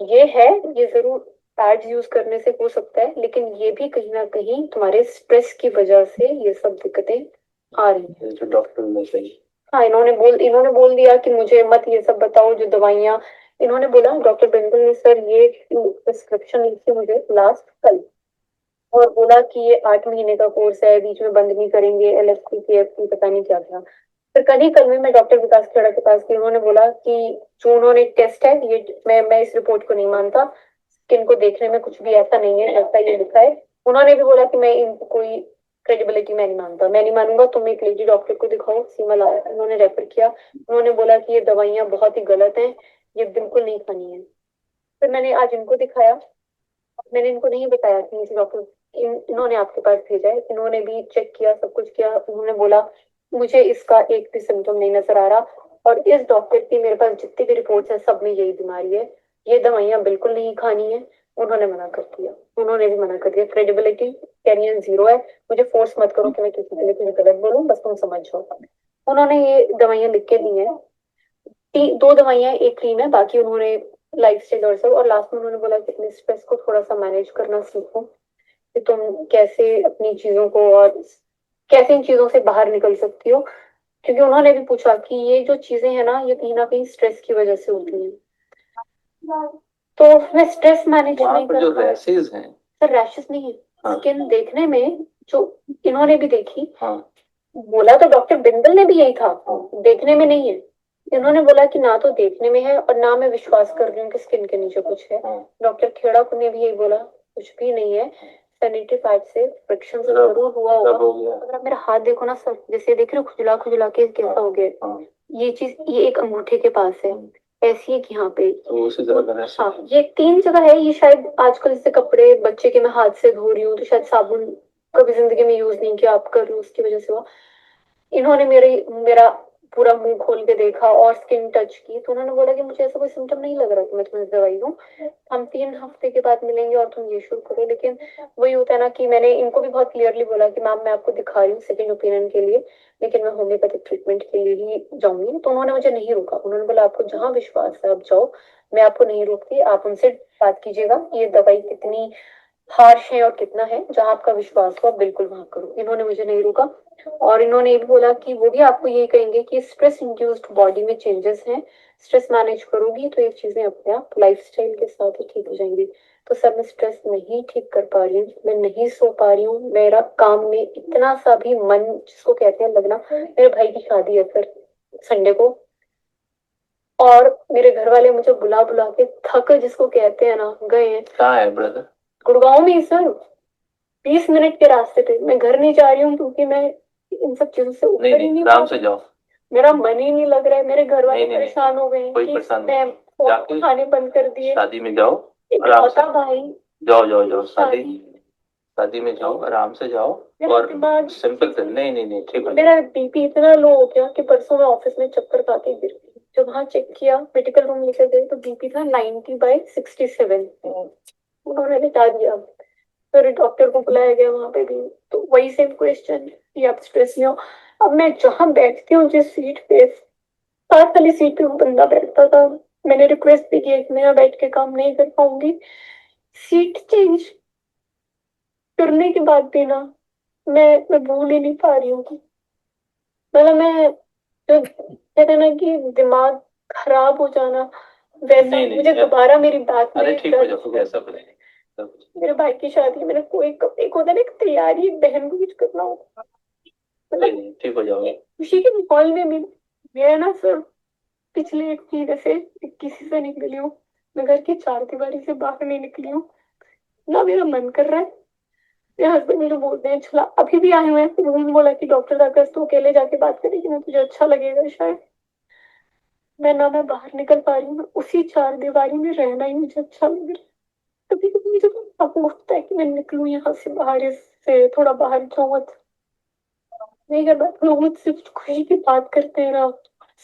ये है, ये जरूर पैड्स यूज करने से हो सकता है, लेकिन ये भी कहीं ना कहीं तुम्हारे स्ट्रेस की वजह से ये सब दिक्कतें आ रही हैं। जो डॉक्टर ने सही, हाँ, इन्होंने बोल दिया कि मुझे मत ये सब बताओ जो दवाइयाँ। इन्होंने बोला, डॉक्टर बिंदल ने सर ये प्रिस्क्रिप्शन लिखी मुझे लास्ट कल, और बोला कि ये 8 महीने का कोर्स है, बीच में बंद नहीं करेंगे, LFC PFC पता नहीं क्या क्या। फिर कल में मैं डॉक्टर विकास खेड़ा के पास गई। उन्होंने बोला कि जो उन्होंने टेस्ट है ये, मैं इस रिपोर्ट को नहीं मानता, स्किन को देखने में कुछ भी ऐसा नहीं है जैसा ये लिखा है। उन्होंने भी बोला कि मैं इनको कोई क्रेडिबिलिटी मैं नहीं मानता, मैं नहीं मानूंगा, तुम एक लेडी डॉक्टर को दिखाओ, सीमा लाल। उन्होंने रेफर किया। उन्होंने बोला कि ये दवाइयाँ बहुत ही गलत हैं, ये बिल्कुल नहीं खानी है। फिर मैंने आज इनको दिखाया। मैंने इनको नहीं बताया कि इस डॉक्टर, इन्होंने आपके पास भेजा है। इन्होंने भी चेक किया, सब कुछ किया। उन्होंने बोला मुझे इसका एक भी सिम्टम नहीं नजर आ रहा, और इस डॉक्टर की मेरे पास जितनी भी रिपोर्ट्स हैं सब में यही बीमारी है, ये दवाइयाँ बिल्कुल नहीं खानी है। उन्होंने मना कर दिया, उन्होंने भी मना कर दिया। क्रेडिबिलिटी कैरियर जीरो है। मुझे फोर्स मत करो कि मैं किसी के लिए कुछ गलत बोलूं, बस तुम समझ जाओ। उन्होंने ये दवाइयाँ लिख के दी हैं। 2 दवाइयाँ, एक क्रीम है, बाकी उन्होंने लाइफ स्टाइल और लास्ट में उन्होंने बोला कि अपने स्ट्रेस को थोड़ा सा मैनेज करना सीखो, कि तुम कैसे अपनी चीजों को, और कैसे इन चीजों से बाहर निकल सकती हो। क्योंकि उन्होंने भी पूछा कि ये जो चीजें हैं ना कहीं स्ट्रेस की वजह से होती हैं। तो मैं स्ट्रेस मैनेज नहीं कर जो रैशेज हैं सर, रैशेज नहीं है। हाँ। स्किन देखने में जो इन्होंने भी देखी, हाँ। बोला तो डॉक्टर बिंदल ने भी यही था, हाँ। देखने में नहीं है। इन्होंने बोला कि ना तो देखने में है, और ना मैं विश्वास कर रही हूँ कि स्किन के नीचे कुछ है। हाँ। डॉक्टर खेड़ा को ने भी यही बोला, कुछ भी नहीं है, सैनिटरी पैड से फ्रिक्शन से जरूर हुआ होगा। अगर आप मेरा हाथ देखो ना सर, जैसे देख रहे हो खुजला खुजला के कैसा हो गया। हाँ। ये चीज, ये एक अंगूठे के पास है, ऐसी है कि यहाँ पे तो उसी जगह, हाँ, ये 3 जगह है। ये शायद आजकल जैसे कपड़े बच्चे के मैं हाथ से धो रही हूँ, तो शायद साबुन कभी जिंदगी में यूज नहीं किया, आप कर रही हूँ, उसकी वजह से हुआ। इन्होंने मेरा पूरा मुंह खोल के देखा और स्किन टच की, तो उन्होंने बोला कि मुझे ऐसा कोई सिम्टम नहीं लग रहा कि मैं तुम्हें दवाई दूं, हम 3 हफ्ते के बाद मिलेंगे और तुम ये शुरू करो। लेकिन वही होता है ना कि मैंने इनको भी बहुत क्लियरली बोला कि मैम मैं आपको दिखा रही हूँ सेकंड ओपिनियन के लिए, लेकिन मैं होम्योपैथिक ट्रीटमेंट के लिए ही जाऊंगी। तो उन्होंने मुझे नहीं रोका, उन्होंने बोला आपको जहाँ विश्वास है आप जाओ, मैं आपको नहीं रोकती, आप उनसे बात कीजिएगा ये दवाई कितनी हार्श है और कितना है, जहां आपका विश्वास हो आप बिल्कुल वहां करो। इन्होंने मुझे नहीं रोका, और इन्होंने ये भी बोला कि वो भी आपको यही कहेंगे कि स्ट्रेस इंड्यूस्ड बॉडी में चेंजेस हैं, स्ट्रेस मैनेज करोगी तो ये चीजें अपने आप लाइफस्टाइल के साथ ही ठीक हो जाएंगी। तो सर मैं स्ट्रेस नहीं ठीक कर पा रही हूँ, मैं नहीं सो पा रही हूँ, मेरा काम में इतना सा भी मन जिसको कहते हैं लगना। मेरे भाई की शादी है सर संडे को, और मेरे घर वाले मुझे बुला बुला के थक जिसको कहते हैं ना गए हैं। कहाँ है ब्रदर? गुड़गांव में ही सर, 20 मिनट के रास्ते पे। मैं घर नहीं जा रही हूँ क्योंकि मैं इन सब चीजों से ऊपर ही नहीं आराम पा से रही। जाओ। मेरा मन ही नहीं लग रहा है, मेरे घर वाले नहीं, परेशान हो गए हैं कोई कि परेशान मैं नहीं। फोन जाके खाने बंद कर दिए। शादी में जाओ, आराम से इकलौता भाई, जाओ जाओ जाओ, शादी शादी, शादी में जाओ, आराम से जाओ। मेरा और दिमाग, सिंपल से नहीं नहीं नहीं, ठीक है। मेरा बीपी इतना लो हो गया कि परसों मैं ऑफिस में चक्कर खा के गिर गई। जब वहां चेक किया, मेडिकल रूम लेकर गए तो बीपी था 90/67। उन्होंने बता दिया, फिर डॉक्टर को बुलाया गया वहां पे भी, तो वही सेम क्वेश्चन कि आप स्ट्रेस में हो। अब मैं जहां बैठती हूँ जिस सीट पे, साथ वाली सीट पे वो बंदा बैठता था, मैंने रिक्वेस्ट भी किया कि मैं यहाँ बैठ के काम नहीं कर पाऊंगी। सीट चेंज करने के बाद भी ना, मैं भूल ही नहीं पा रही हूँ। मतलब मैं, जो कहते हैं ना कि दिमाग खराब हो जाना, वैसा नहीं नहीं मुझे दोबारा मेरी बात अरे में ठीक हो जाओ, ऐसा कुछ नहीं, सब कुछ। मेरे भाई की शादी है, मैंने कोई एक होता है ना, एक तैयारी, एक बहन को कुछ करना होता, नहीं मतलब नहीं, ठीक हो जाओगे। खुशी के माहौल में भी मैं ना सर पिछले 1 महीने से किसी से नहीं मिली हूँ। मैं घर की चार दीवारी से बाहर नहीं निकली हूँ, ना मेरा मन कर रहा है। मेरे हस्बैंड मुझे बोलते हैं चला, अभी भी आए हुए हैं, फिर उन्होंने बोला कि डॉक्टर दाकस तो अकेले जाके बात करेगी ना, तुझे अच्छा लगेगा शायद। मैं बाहर निकल पा रही हूँ, उसी चार दीवारी में रहना ही मुझे अच्छा लग रहा है। कभी कभी मुझे तो अब उठता है कि मैं निकलूं यहाँ से बाहर, इससे थोड़ा बाहर जाऊं। मत नहीं कर पाते लोग, मुझसे कुछ खुशी की बात करते हैं ना,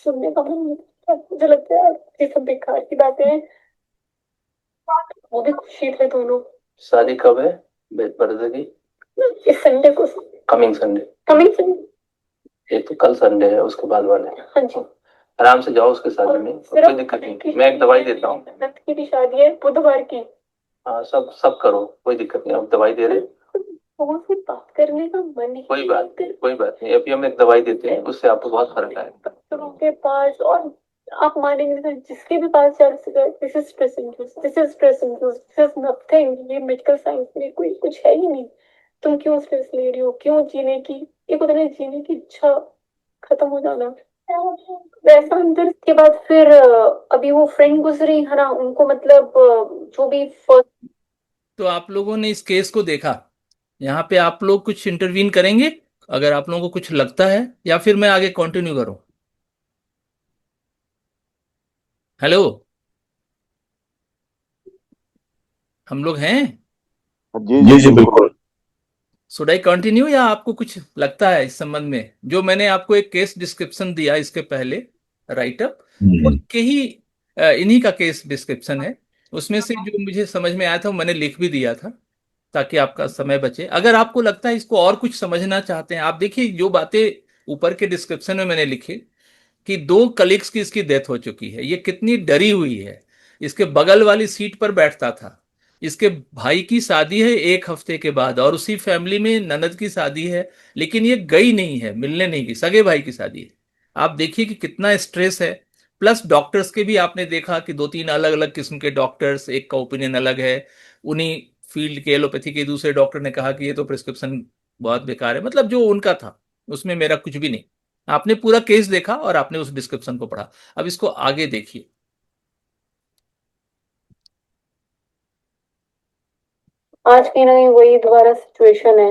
सुनने का मन नहीं करता। मुझे लगता है यार ये सब बेकार की बातें हैं। वो भी खुशी थे दोनों। शादी कब है ब्रदर की? इस संडे को, कमिंग संडे। कमिंग संडे, ये तो कल संडे है, उसके बाद वाले। हाँ जी। आराम से जाओ उसके शादी में, कोई दिक्कत नहीं, मैं एक दवाई देता हूँ। नंद की भी शादी है बुधवार की। हाँ, सब सब करो, कोई दिक्कत नहीं, अब दवाई दे रहे। फोन से बात करने का मन ही कोई बात नहीं नहीं, कोई बात नहीं, अभी हम एक दवाई देते हैं, उससे आपको बहुत फर्क आएगा। डॉक्टरों के पास, और आप मानेंगे नहीं, जिसके भी पास जा सके, this is stress induce, this is stress induce, this is nothing, ये मेडिकल साइंस में कोई कुछ है ही नहीं। तुम क्यों स्ट्रेस ले रही हो, क्यों जीने की, एक होता है ना जीने की इच्छा खत्म हो जाना, वैसा अंदर के बाद फिर अभी वो फ्रेंड गुजरी है ना, उनको मतलब जो भी फर्स्ट। तो आप लोगों ने इस केस को देखा, यहाँ पे आप लोग कुछ इंटरवीन करेंगे अगर आप लोगों को कुछ लगता है, या फिर मैं आगे कंटिन्यू करूं? हेलो, हम लोग हैं? जी जी जी जी बिल्कुल। बिल्कुल। शुड आई कंटिन्यू, या आपको कुछ लगता है इस संबंध में? जो मैंने आपको एक केस डिस्क्रिप्शन दिया इसके पहले, राइटअप, वो हम्म, के ही इन्हीं का केस डिस्क्रिप्शन है। उसमें से जो मुझे समझ में आया था वो मैंने लिख भी दिया था, ताकि आपका समय बचे। अगर आपको लगता है इसको और कुछ समझना चाहते हैं, आप देखिए जो बातें ऊपर के डिस्क्रिप्शन में मैंने लिखी, कि 2 कलीग्स की इसकी डेथ हो चुकी है, ये कितनी डरी हुई है। इसके बगल वाली सीट पर बैठता था, इसके भाई की शादी है 1 हफ्ते के बाद, और उसी फैमिली में ननद की शादी है, लेकिन ये गई नहीं है, मिलने नहीं गई, सगे भाई की शादी है। आप देखिए कि कितना स्ट्रेस है। प्लस डॉक्टर्स के भी आपने देखा कि 2-3 अलग अलग किस्म के डॉक्टर्स, एक का ओपिनियन अलग है। उन्हीं फील्ड के एलोपैथी के दूसरे डॉक्टर ने कहा कि ये तो प्रिस्क्रिप्शन बहुत बेकार है। मतलब जो उनका था उसमें मेरा कुछ भी नहीं। आपने पूरा केस देखा और आपने उस डिस्क्रिप्शन को पढ़ा। अब इसको आगे देखिए। आज कहीं ना कहीं वही दोबारा सिचुएशन है,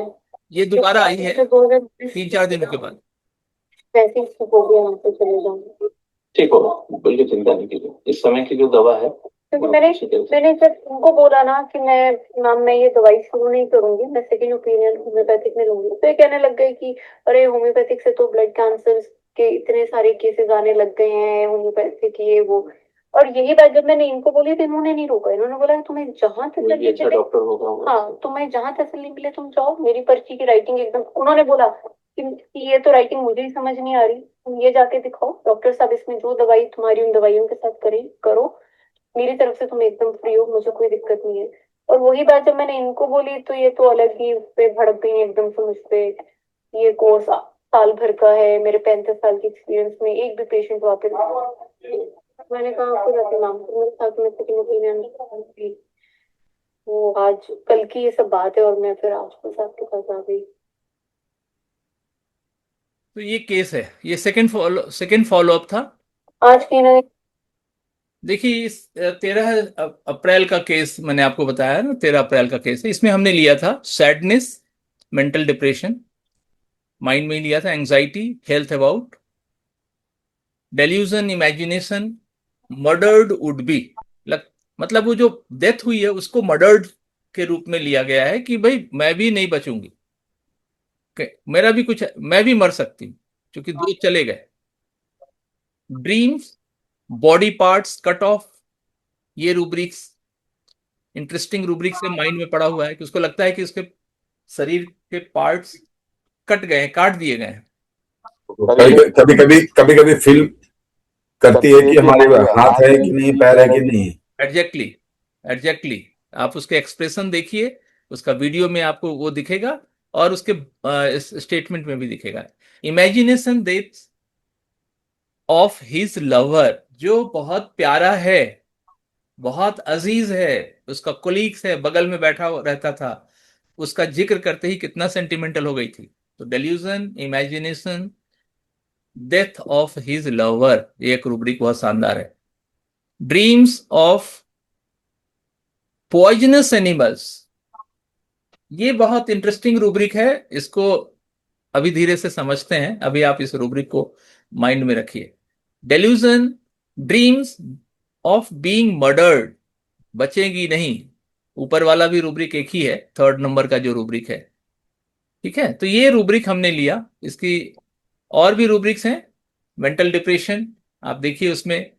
ये दोबारा आई है जो 2020 3-4 दिनों के बाद। वैसे ही हो गया, यहाँ पे चले जाऊंगी। ठीक होगा, कोई चिंता नहीं कीजिए, इस समय की जो दवा है क्योंकि मैंने जब उनको बोला ना कि मैं ये दवाई शुरू नहीं करूंगी, मैं सेकंड ओपिनियन होम्योपैथिक में लूंगी, तो ये कहने लग गए कि अरे होम्योपैथिक से तो ब्लड कैंसर के इतने सारे केसेस आने लग गए हैं, होम्योपैथिक ये वो। और यही बात जब मैंने इनको बोली तो इन्होंने नहीं रोका, इन्होंने बोला कि तुम्हें जहां तसल्ली अच्छा मिले, डॉक्टर होगा। हाँ तुम्हें जहां तसल्ली मिले तुम जाओ। मेरी पर्ची की राइटिंग एकदम, उन्होंने बोला कि ये तो राइटिंग मुझे ही समझ नहीं आ रही, तुम ये जाके दिखाओ डॉक्टर साहब, इसमें जो दवाई तुम्हारी उन दवाइयों के साथ करे करो, मेरी तरफ से तुम एकदम फ्री हो, मुझे कोई दिक्कत नहीं है। और वही बात जब मैंने इनको बोली तो ये तो अलग ही उस पे भड़क गई एकदम से मुझ पे। ये कोर्स साल भर का है, मेरे 35 साल की एक्सपीरियंस में एक भी पेशेंट वापस। मैंने कहा आपको जाके नाम मेरे साथ में सेकंड ओपिनियन थी। वो आज कल की ये सब बात है और मैं फिर आज बस आपके पास आ गई। तो ये केस है, ये सेकंड फॉलो अप था। आज कहीं ना देखिए, इस 13 अप्रैल का केस मैंने आपको बताया ना, 13 अप्रैल का केस है। इसमें हमने लिया था सैडनेस, मेंटल डिप्रेशन, माइंड में ही लिया था, anxiety, health about, delusion, imagination, murdered would B, मतलब वो जो डेथ हुई है उसको मर्डर्ड के रूप में लिया गया है कि भाई मैं भी नहीं बचूंगी, मेरा भी कुछ, मैं भी मर सकती हूँ, क्योंकि दो चले गए। Dreams, body parts cut of, ये रूब्रिक्स इंटरेस्टिंग रूब्रिक से माइंड में पड़ा हुआ है कि उसको लगता है कि उसके शरीर के पार्ट्स कट गए, काट दिए गए हैं। कभी कभी फील करती है कि हमारे हाथ है कि नहीं, पैर है कि नहीं। Exactly, exactly. आप उसके एक्सप्रेशन देखिए, उसका वीडियो में आपको वो दिखेगा और उसके स्टेटमेंट में भी दिखेगा। Imagination death of his lover, जो बहुत प्यारा है, बहुत अजीज है, उसका कोलीग्स है, बगल में बैठा रहता था, उसका जिक्र करते ही कितना सेंटिमेंटल हो गई थी। तो delusion, imagination, death of his lover, ये एक रूब्रिक बहुत शानदार है। ड्रीम्स ऑफ पॉइजनस एनिमल्स, ये बहुत इंटरेस्टिंग रूब्रिक है, इसको अभी धीरे से समझते हैं, अभी आप इस रूब्रिक को माइंड में रखिए। Delusion, dreams of being murdered, बचेगी नहीं, ऊपर वाला भी रूब्रिक एक ही है, 3rd नंबर का जो रूब्रिक है। ठीक है, तो ये रूब्रिक हमने लिया। इसकी और भी रूब्रिक्स हैं। मेंटल डिप्रेशन, आप देखिए उसमें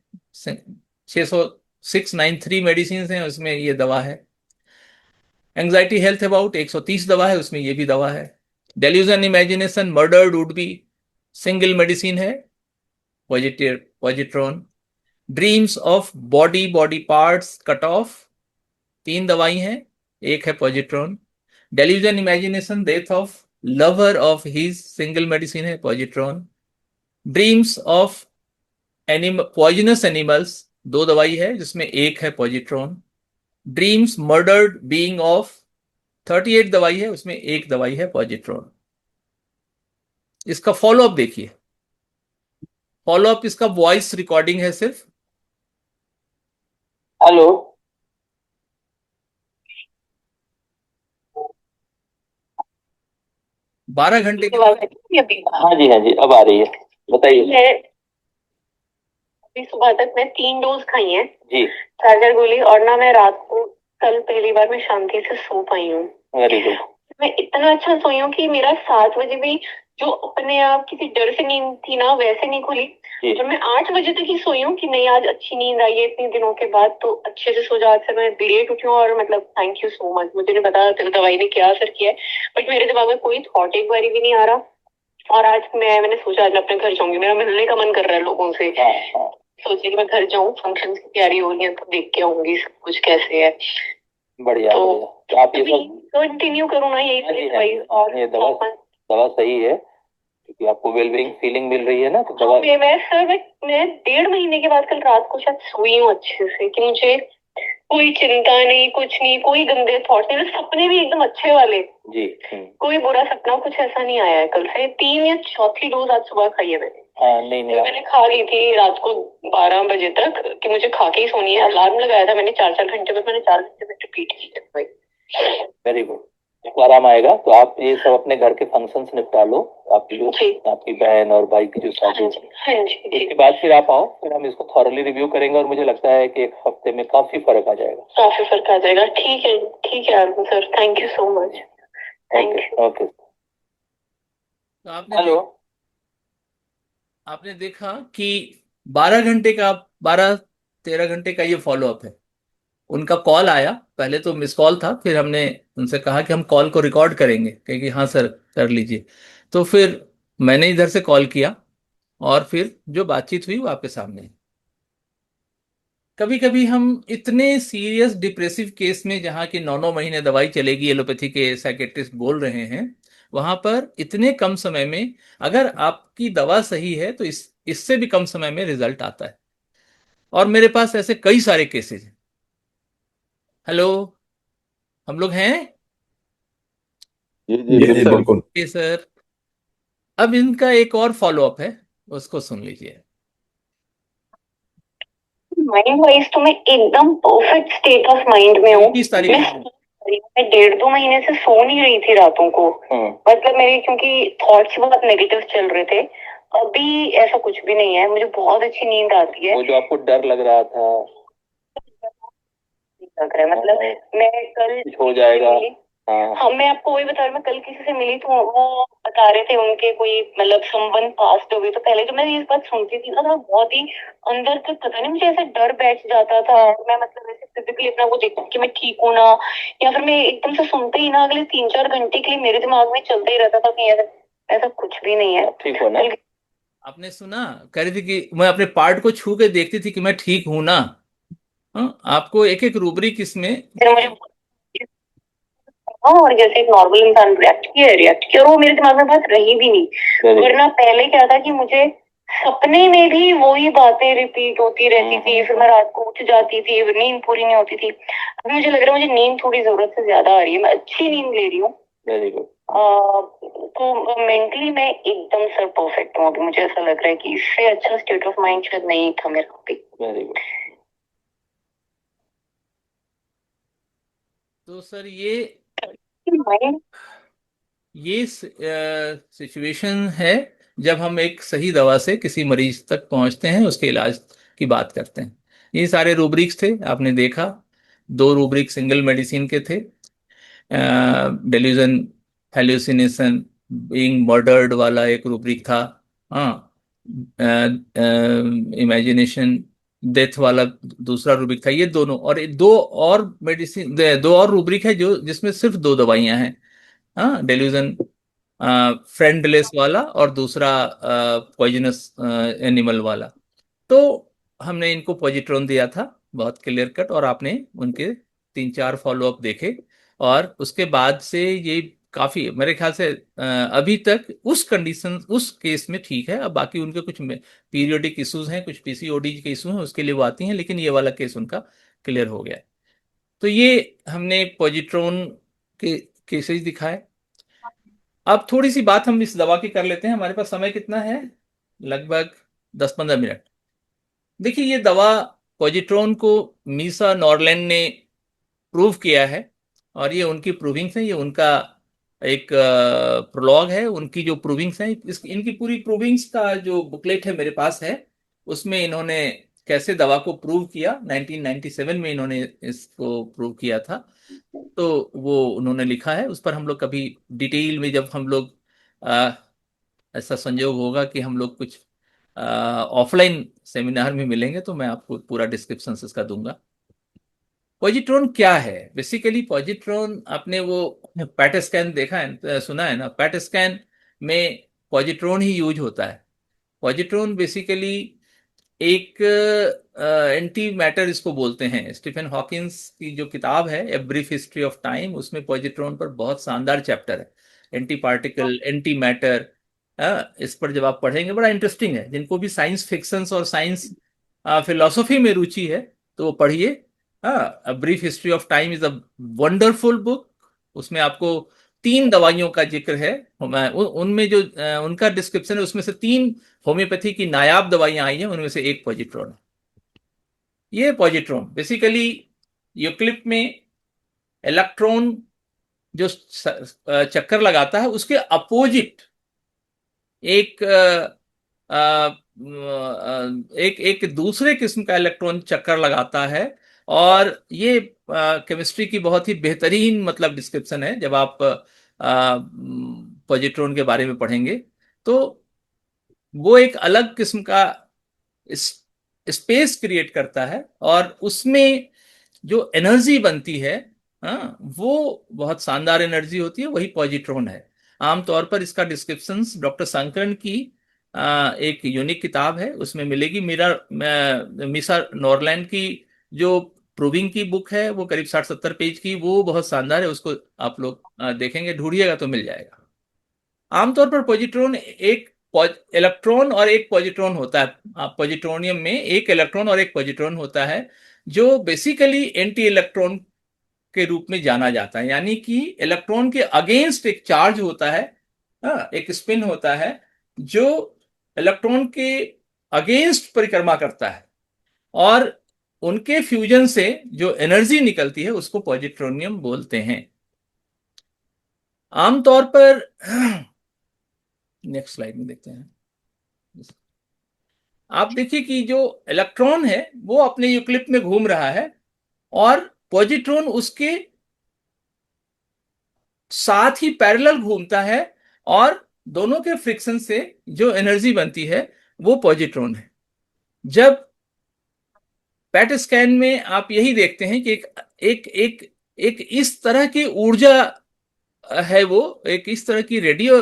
693 मेडिसिन हैं, उसमें ये दवा है। एंजाइटी हेल्थ अबाउट 130 दवा है, उसमें ये भी दवा है। Delusion, imagination, murdered would be, single medicine है, positron. Dreams of body parts cut off, 3 दवाई हैं, एक है positron. Delusion, imagination, death of lover of his, single medicine है, positron. Dreams of poisonous animals, 2 दवाई है जिसमें एक है positron. Dreams murdered being of, 38 दवाई है, उसमें एक दवाई है पॉजिट्रॉन। इसका फॉलोअप देखिए, फॉलोअप इसका वॉइस रिकॉर्डिंग है सिर्फ। हेलो 12 घंटे के हाँ जी हाँ जी, अब आ रही है, बताइए। अभी सुबह तक मैं 3 डोज खाई है जी, 4 4 गोली, और ना मैं रात को कल पहली बार मैं शांति से सो पाई हूँ। Very good. मैं इतना अच्छा सोई हूँ कि मेरा 7 बजे भी जो अपने आप किसी डर से नींद थी ना वैसे नहीं खुली। जी, और मैं 8 बजे तक ही सोई हूँ कि नहीं आज अच्छी नींद आई है इतने दिनों के बाद, तो अच्छे से सो जा। आज से मैं लेट उठी हूँ और मतलब थैंक यू सो मच। मुझे नहीं पता दवाई ने क्या असर किया है, बट मेरे दिमाग में कोई थॉट एक बारी भी नहीं आ रहा। और आज मैंने सोचा आज मैं अपने घर जाऊंगी, मेरा मिलने का मन कर रहा है लोगों से। सोचे कि मैं घर जाऊं, फंक्शन की तैयारी हो रही है तो देख के आऊंगी सब कुछ कैसे है। बढ़िया तो बढ़िया। आप ये सब कंटिन्यू करूँ ना यही हाँ जी, दवाई? हाँ जी। और ये दवा सही है, क्योंकि आपको वेलबींग फीलिंग मिल रही है ना, तो दवा। हाँ, मैं सर मैं 1.5 महीने के बाद कल रात को शायद सोई हूँ अच्छे से, कि मुझे कोई चिंता नहीं, कुछ नहीं, कोई गंदे थॉट नहीं, सपने भी एकदम अच्छे वाले। जी, कोई बुरा सपना कुछ ऐसा नहीं आया है कल से। 3 या चौथी डोज आज सुबह खाई है मैंने। हाँ, नहीं नहीं मैंने खा ली थी रात को 12 बजे तक कि मुझे खा के ही सोनी है। अलार्म लगाया था मैंने 4 4 घंटे में, मैंने 4 घंटे में रिपीट की है। Very good. आपको आराम आएगा, तो आप ये सब अपने घर के फंक्शंस निपटा लो, आपकी जो आपकी बहन और भाई की जो शादी है, हाँ जी, इसके बाद फिर आप आओ, फिर हम इसको थॉरली रिव्यू करेंगे, और मुझे लगता है कि 1 हफ्ते में काफी फर्क आ जाएगा। काफी फर्क आ जाएगा। ठीक है sir, thank you so much. Thank you. Okay. तो आपने हेलो, आपने देखा कि 12 घंटे का, 12-13 घंटे का ये फॉलोअप है। उनका कॉल आया, पहले तो मिस कॉल था, फिर हमने उनसे कहा कि हम कॉल को रिकॉर्ड करेंगे, कहे हाँ सर कर लीजिए। तो फिर मैंने इधर से कॉल किया और फिर जो बातचीत हुई वो आपके सामने है। कभी कभी हम इतने सीरियस डिप्रेसिव केस में, जहाँ की 9 9 महीने दवाई चलेगी, एलोपैथी के साइकेट्रिस्ट बोल रहे हैं, वहां पर इतने कम समय में अगर आपकी दवा सही है तो इससे भी कम समय में रिजल्ट आता है। और मेरे पास ऐसे कई सारे केसेस हैं। हेलो, हम लोग हैं। जी जी जी जी बिल्कुल। बिल्कुल। ओके सर, अब इनका एक और फॉलोअप है, उसको सुन लीजिए। माइंड वाइज तो मैं एकदम परफेक्ट स्टेट ऑफ माइंड में हूँ। 30 तारीख मैं 1.5 2 महीने से सो नहीं रही थी रातों को। मतलब मेरे क्योंकि थॉट्स बहुत नेगेटिव चल रहे थे। अभी ऐसा कुछ भी नहीं है, मुझे बहुत अच्छी नींद आती है। वो जो आपको डर लग रहा था, लग रहा है मतलब मैं कल कुछ हो जाएगा। हाँ, मैं आपको वही बता रही हूँ, मैं कल किसी से मिली तो वो बता रहे थे उनके कोई मतलब समवन पास्ट हो गई। तो पहले जो मैं ये बात सुनती थी ना तो बहुत ही अंदर तक पता नहीं मुझे ऐसे डर बैठ जाता था। मैं मतलब ऐसे फिजिकली अपना वो देखती कि मैं ठीक हूँ ना, या फिर मैं एकदम से सुनते ही ना अगले 3 4 घंटे के लिए मेरे दिमाग में चलता ही रहता था कि ऐसा ऐसा कुछ भी नहीं है। ठीक हो ना? आपने सुना, कह रही थी कि मैं अपने पार्ट को छू के देखती थी कि मैं ठीक हूं ना। हाँ, आपको एक एक रूब्रिक इसमें। फिर मुझे और जैसे एक नॉर्मल इंसान रिएक्ट किया और वो मेरे दिमाग में बात रही भी नहीं। वरना पहले क्या था कि मुझे सपने में भी वही बातें रिपीट होती रहती थी, फिर मैं रात को उठ जाती थी, नींद पूरी नहीं होती थी। अभी मुझे लग रहा है मुझे नींद थोड़ी जरूरत से ज्यादा आ रही है, मैं अच्छी नींद ले रही हूँ। Very good. तो मेंटली मैं एकदम सर परफेक्ट हूँ। अभी मुझे ऐसा लग रहा है कि इससे अच्छा स्टेट ऑफ माइंड शायद नहीं था मेरा अभी। Very good. तो सर माइंड ये सिचुएशन है जब हम एक सही दवा से किसी मरीज तक पहुंचते हैं, उसके इलाज की बात करते हैं। ये सारे रूब्रिक्स थे, आपने देखा। 2 रूब्रिक सिंगल मेडिसिन के थे। डेल्यूजन, हेल्यूसिनेशन, बीइंग मर्डर्ड वाला एक रूब्रिक था। हाँ, इमेजिनेशन, डेथ वाला दूसरा रूब्रिक था। ये दोनों, और दो और मेडिसिन, 2 और रूब्रिक है जो जिसमें सिर्फ 2 दवाइयां हैं। हाँ, डेल्यूजन फ्रेंडलेस वाला और दूसरा पॉइजनस एनिमल वाला। तो हमने इनको पॉजिट्रॉन दिया था, बहुत क्लियर कट, और आपने उनके 3 4 फॉलोअप देखे। और उसके बाद से ये काफी, मेरे ख्याल से अभी तक उस कंडीशन, उस केस में ठीक है। अब बाकी उनके कुछ पीरियोडिक इश्यूज हैं, कुछ पीसीओडी के इशू हैं, उसके लिए वो आती हैं, लेकिन ये वाला केस उनका क्लियर हो गया है। तो ये हमने पॉजिट्रॉन के केसेस दिखाए। अब थोड़ी सी बात हम इस दवा की कर लेते हैं, हमारे पास समय कितना है, लगभग 10 15 मिनट। देखिए, ये दवा पॉजिट्रॉन को मीसा नॉरलैंड ने प्रूव किया है, और ये उनकी प्रूविंग्स हैं। ये उनका एक प्रोलॉग है, उनकी जो प्रूविंग्स हैं। इनकी पूरी प्रूविंग्स का जो बुकलेट है मेरे पास है, उसमें इन्होंने कैसे दवा को प्रूव किया, 1997 में इन्होंने इसको प्रूव किया था। तो वो उन्होंने लिखा है, उस पर हम लोग कभी डिटेल में, जब हम लोग ऐसा संयोग होगा कि हम लोग कुछ ऑफलाइन सेमिनार में मिलेंगे, तो मैं आपको पूरा डिस्क्रिप्शन इसका दूंगा। पॉजिट्रॉन क्या है? बेसिकली पॉजिट्रॉन, आपने वो पैट स्कैन देखा है, सुना है ना, पैट स्कैन में पॉजिट्रॉन ही यूज होता है। पॉजिट्रॉन बेसिकली एक एंटी मैटर इसको बोलते हैं। स्टीफन हॉकिंस की जो किताब है a brief history of time, उसमें पॉजिट्रॉन पर बहुत शानदार चैप्टर है, एंटी पार्टिकल, एंटी मैटर। इस पर जब आप पढ़ेंगे, बड़ा इंटरेस्टिंग है। जिनको भी साइंस फिक्शंस और साइंस फिलोसफी में रुचि है तो वो पढ़िए। A brief history of time is a wonderful book. उसमें आपको 3 दवाइयों का जिक्र है। उनमें जो उनका डिस्क्रिप्शन है, उसमें से 3 होम्योपैथी की नायाब दवाइयां आई हैं, उनमें से एक पॉजिट्रॉन है। ये पॉजिट्रॉन बेसिकली यूक्लिप में इलेक्ट्रॉन जो चक्कर लगाता है, उसके अपोजिट एक एक एक दूसरे किस्म का इलेक्ट्रॉन चक्कर लगाता है। और ये केमिस्ट्री की बहुत ही बेहतरीन मतलब डिस्क्रिप्शन है। जब आप पॉजिट्रॉन के बारे में पढ़ेंगे तो वो एक अलग किस्म का स्पेस क्रिएट करता है, और उसमें जो एनर्जी बनती है, हाँ, वो बहुत शानदार एनर्जी होती है, वही पॉजिट्रॉन है। आमतौर पर इसका डिस्क्रिप्शंस डॉक्टर शंकरन की एक यूनिक किताब है, उसमें मिलेगी। मीरा मिसा नॉरलैंड की जो प्रूविंग की बुक है वो करीब 60-70 पेज की, वो बहुत शानदार है, उसको आप लोग देखेंगे, ढूंढिएगा तो मिल जाएगा। आमतौर पर पॉजिट्रॉन एक इलेक्ट्रॉन और एक पॉजिट्रॉन होता है। पॉजिट्रोनियम में एक इलेक्ट्रॉन और एक पॉजिट्रॉन होता है, जो बेसिकली एंटी इलेक्ट्रॉन के रूप में जाना जाता है। यानी कि इलेक्ट्रॉन के अगेंस्ट एक चार्ज होता है, एक स्पिन होता है जो इलेक्ट्रॉन के अगेंस्ट परिक्रमा करता है, और उनके फ्यूजन से जो एनर्जी निकलती है उसको पॉजिट्रोनियम बोलते हैं। आमतौर पर नेक्स्ट स्लाइड में देखते हैं। आप देखिए कि जो इलेक्ट्रॉन है वो अपने यूक्लिप में घूम रहा है, और पॉजिट्रॉन उसके साथ ही पैरेलल घूमता है, और दोनों के फ्रिक्शन से जो एनर्जी बनती है वो पॉजिट्रॉन है। जब पैट स्कैन में आप यही देखते हैं कि एक एक एक इस तरह की ऊर्जा है, वो एक इस तरह की रेडियो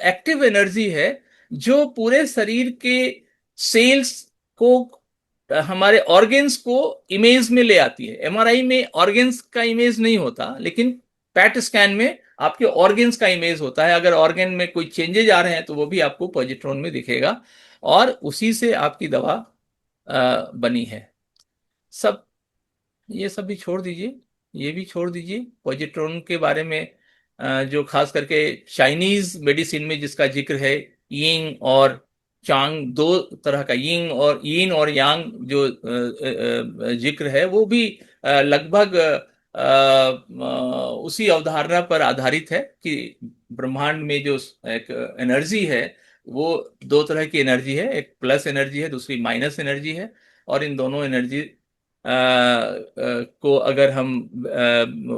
एक्टिव एनर्जी है जो पूरे शरीर के सेल्स को, हमारे ऑर्गेन्स को इमेज में ले आती है। एमआरआई में ऑर्गेन्स का इमेज नहीं होता, लेकिन पैट स्कैन में आपके ऑर्गेन्स का इमेज होता है। अगर ऑर्गेन में कोई चेंजेज आ रहे हैं तो वो भी आपको पॉजिट्रॉन में दिखेगा, और उसी से आपकी दवा बनी है। सब ये सब भी छोड़ दीजिए, ये भी छोड़ दीजिए। पॉजिट्रॉन के बारे में जो खास करके चाइनीज मेडिसिन में जिसका जिक्र है, यिंग और चांग, दो तरह का यिन और यांग जो जिक्र है, वो भी लगभग उसी अवधारणा पर आधारित है कि ब्रह्मांड में जो एक एनर्जी है वो दो तरह की एनर्जी है, एक प्लस एनर्जी है, दूसरी माइनस एनर्जी है। और इन दोनों एनर्जी को अगर हम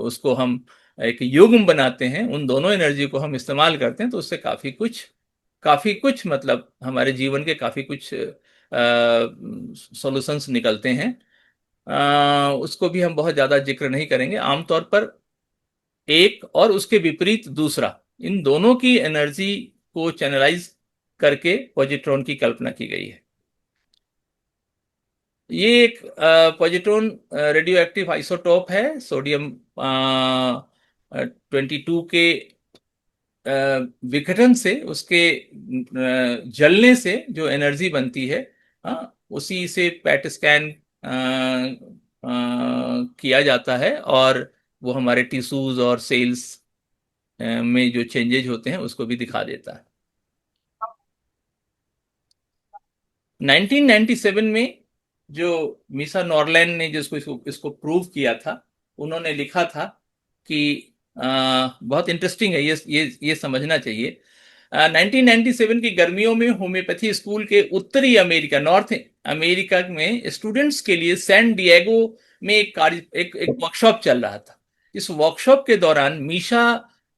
उसको हम एक युग्म बनाते हैं, उन दोनों एनर्जी को हम इस्तेमाल करते हैं, तो उससे काफी कुछ मतलब हमारे जीवन के काफी कुछ सॉल्यूशंस निकलते हैं। उसको भी हम बहुत ज्यादा जिक्र नहीं करेंगे। आमतौर पर एक और उसके विपरीत दूसरा, इन दोनों की एनर्जी को चैनलाइज करके पॉजिट्रॉन की कल्पना की गई है। ये एक पॉजिट्रॉन रेडियो एक्टिव आइसोटोप है। सोडियम 22 के विघटन से, उसके जलने से जो एनर्जी बनती है, उसी से पैट स्कैन किया जाता है, और वो हमारे टिश्यूज और सेल्स में जो चेंजेज होते हैं उसको भी दिखा देता है। 1997 में जो मिसा नॉरलैंड ने जिसको इसको प्रूव किया था, उन्होंने लिखा था कि बहुत इंटरेस्टिंग है, ये समझना चाहिए। 1997 की गर्मियों में होम्योपैथी स्कूल के उत्तरी अमेरिका, नॉर्थ अमेरिका में स्टूडेंट्स के लिए सैन डिएगो में एक वर्कशॉप चल रहा था। इस वर्कशॉप के दौरान मीशा